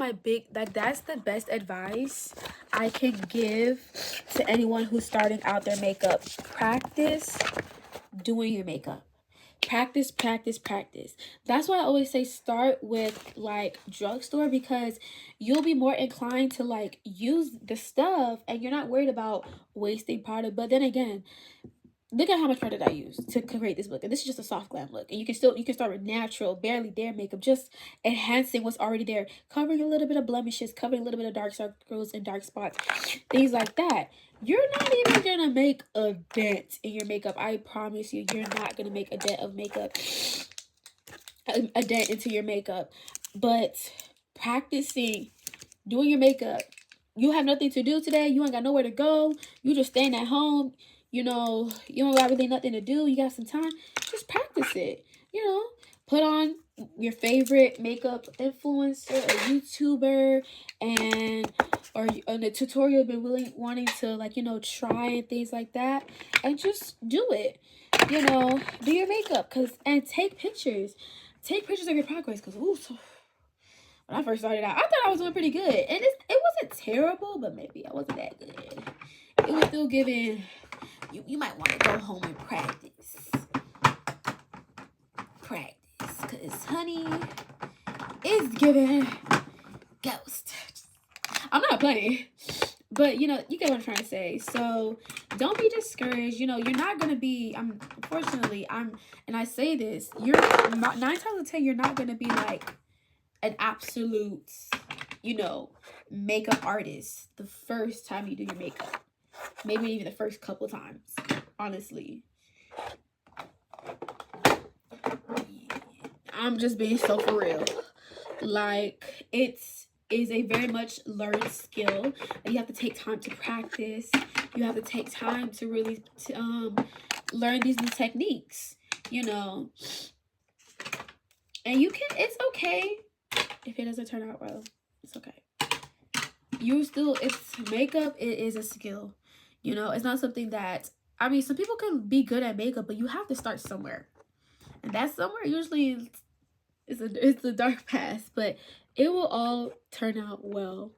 that's the best advice I can give to anyone who's starting out their makeup. Practice doing your makeup. Practice. That's why I always say start with like drugstore, because you'll be more inclined to like use the stuff and you're not worried about wasting product. But then again, look at how much product I use to create this look, and this is just a soft glam look. And you can start with natural, barely there makeup, just enhancing what's already there, covering a little bit of blemishes, covering a little bit of dark circles and dark spots, things like that. You're not even gonna make a dent in your makeup. I promise you, you're not gonna make a dent of makeup, a dent into your makeup. But practicing doing your makeup, you have nothing to do today, you ain't got nowhere to go, you just staying at home, you know, you don't got really nothing to do, you got some time, just practice it. You know, put on your favorite makeup influencer or YouTuber, or a tutorial you've been wanting to, like, you know, try and things like that, and just do it. You know, do your makeup, and take pictures of your progress, because when I first started out, I thought I was doing pretty good, and it wasn't terrible, but maybe I wasn't that good. It was still giving. You might want to go home and practice, because honey, it's giving ghost. I'm not playing, but you know, you get what I'm trying to say. So don't be discouraged. You know, you're not gonna be. And I say this, you're not 9 times out of 10, you're not gonna be like an absolute, you know, makeup artist the first time you do your makeup. Maybe even the first couple times, honestly. I'm just being so for real. Like, it's is a very much learned skill, and you have to take time to practice. You have to take time to really learn these new techniques, you know. And you can, it's okay if it doesn't turn out well. It's okay. It's makeup, it is a skill. You know, it's not something that, I mean, some people can be good at makeup, but you have to start somewhere. And that somewhere usually it's a dark past, but it will all turn out well.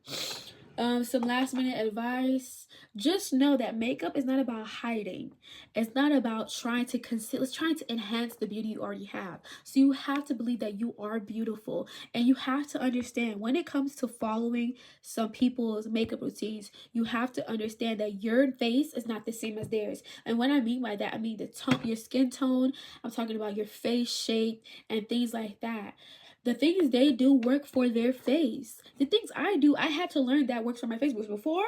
Some last minute advice. Just know that makeup is not about hiding. It's not about trying to conceal. It's trying to enhance the beauty you already have. So you have to believe that you are beautiful, and you have to understand when it comes to following some people's makeup routines, you have to understand that your face is not the same as theirs. And what I mean by that, I mean the tone, your skin tone. I'm talking about your face shape and things like that. The things they do work for their face. The things I do, I had to learn that works for my face. Because before,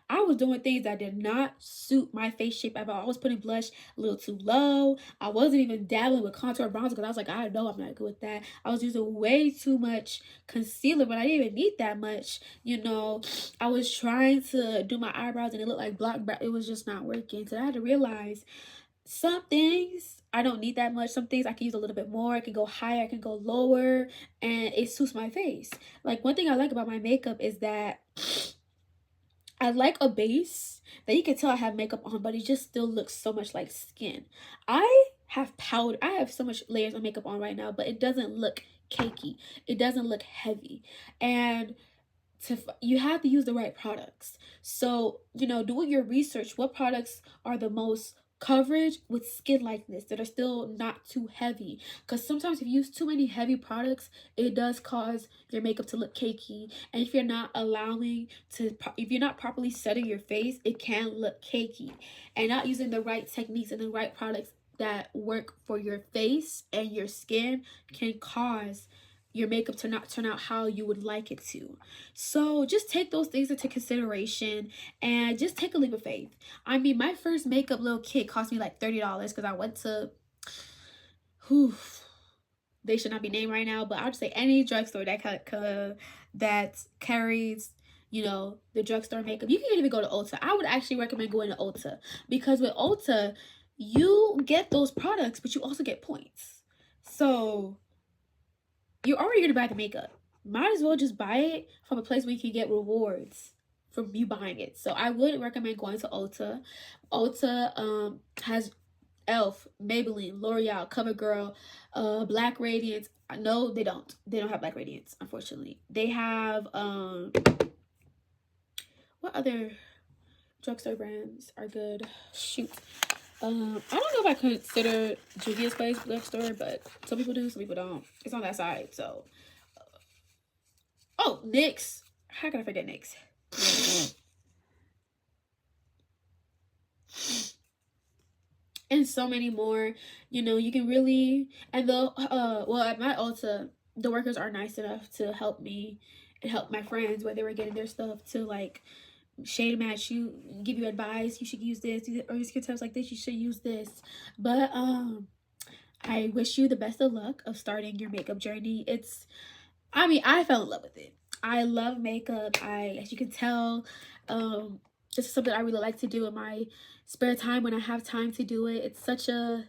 I was doing things that did not suit my face shape at all. I was putting blush a little too low. I wasn't even dabbling with contour bronzer because I was like, I know I'm not good with that. I was using way too much concealer, but I didn't even need that much. You know, I was trying to do my eyebrows and it looked like black, but it was just not working. So I had to realize some things I don't need that much. Some things I can use a little bit more. I can go higher, I can go lower, and it suits my face. Like, one thing I like about my makeup is that I like a base that you can tell I have makeup on, but it just still looks so much like skin. I have powder. I have so much layers of makeup on right now, but it doesn't look cakey. It doesn't look heavy. And you have to use the right products. So, you know, doing your research, what products are the most coverage with skin likeness that are still not too heavy, because sometimes if you use too many heavy products, it does cause your makeup to look cakey. And if you're not if you're not properly setting your face, it can look cakey. And not using the right techniques and the right products that work for your face and your skin can cause your makeup to not turn out how you would like it to. So just take those things into consideration and just take a leap of faith. I mean, my first makeup little kit cost me like $30 because I went to, they should not be named right now, but I'll just say any drugstore that carries, you know, the drugstore makeup. You can even go to Ulta. I would actually recommend going to Ulta, because with Ulta, you get those products, but you also get points. So you're already going to buy the makeup. Might as well just buy it from a place where you can get rewards from you buying it. So I would recommend going to Ulta. Ulta has Elf, Maybelline, L'Oreal, CoverGirl, Black Radiance. No, they don't. They don't have Black Radiance, unfortunately. They have what other drugstore brands are good? Shoot. I don't know if I consider Juvia's Place drugstore, but some people do, some people don't. It's on that side, so. Oh, NYX. How can I forget NYX? And so many more. You know, you can really, and well, at my Ulta, the workers are nice enough to help me and help my friends where they were getting their stuff, to like shade match you, give you advice. You should use this, or your skin types like this, you should use this. But I wish you the best of luck of starting your makeup journey. I mean, I fell in love with it. I love makeup. As you can tell, this is something I really like to do in my spare time when I have time to do it. It's such a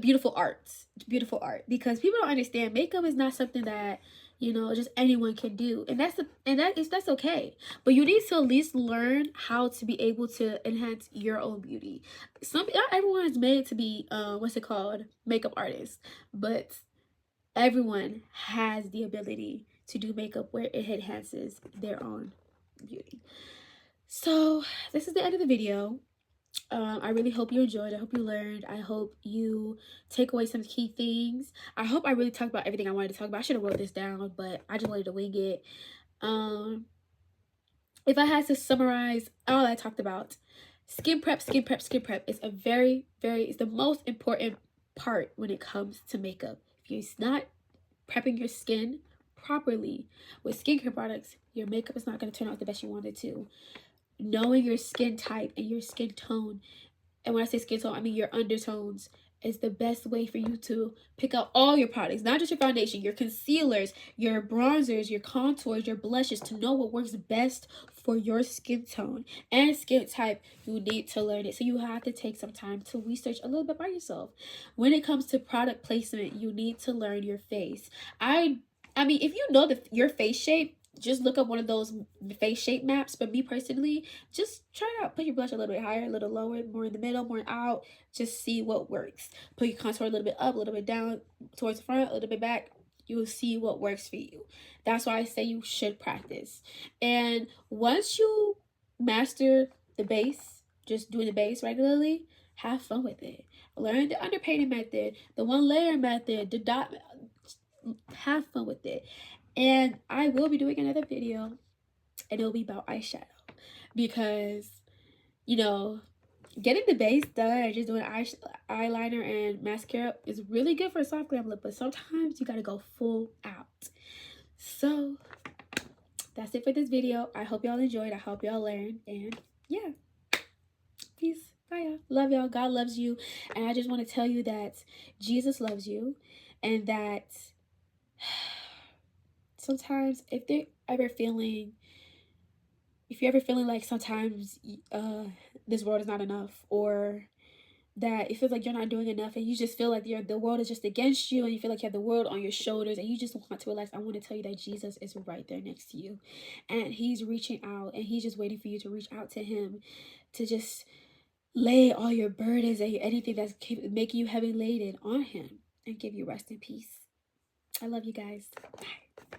beautiful art. It's beautiful art, because people don't understand makeup is not something that, you know, just anyone can do, and that's okay. But you need to at least learn how to be able to enhance your own beauty. Not everyone is made to be makeup artists, but everyone has the ability to do makeup where it enhances their own beauty. So this is the end of the video. I really hope you enjoyed. I hope you learned. I hope you take away some key things. I hope I really talked about everything I wanted to talk about. I should have wrote this down, but I just wanted to wing it. If I had to summarize all I talked about, Skin prep is a it's the most important part when it comes to makeup. If you're not prepping your skin properly with skincare products, your makeup is not going to turn out the best you want it to. Knowing your skin type and your skin tone, and when I say skin tone, I mean your undertones, is the best way for you to pick out all your products, not just your foundation, your concealers, your bronzers, your contours, your blushes, to know what works best for your skin tone and skin type. You need to learn it. So you have to take some time to research a little bit by yourself. When it comes to product placement, you need to learn your face. I mean, if you know your face shape, just look up one of those face shape maps. But me personally, just try it out. Put your blush a little bit higher, a little lower, more in the middle, more out. Just see what works. Put your contour a little bit up, a little bit down, towards the front, a little bit back. You will see what works for you. That's why I say you should practice. And once you master the base, just doing the base regularly, have fun with it. Learn the underpainting method, the one layer method, the dot. Have fun with it. And I will be doing another video, and it'll be about eyeshadow, because, you know, getting the base done and just doing eyeliner and mascara is really good for a soft glam look, but sometimes you gotta go full out. So that's it for this video. I hope y'all enjoyed. I hope y'all learned. And yeah, peace. Bye, y'all. Love y'all. God loves you. And I just want to tell you that Jesus loves you, and that sometimes if you're ever feeling like sometimes this world is not enough, or that it feels like you're not doing enough, and you just feel like the world is just against you, and you feel like you have the world on your shoulders, and you just want to relax, I want to tell you that Jesus is right there next to you, and he's reaching out, and he's just waiting for you to reach out to him, to just lay all your burdens and anything that's making you heavy laden on him, and give you rest and peace. I love you guys. Bye.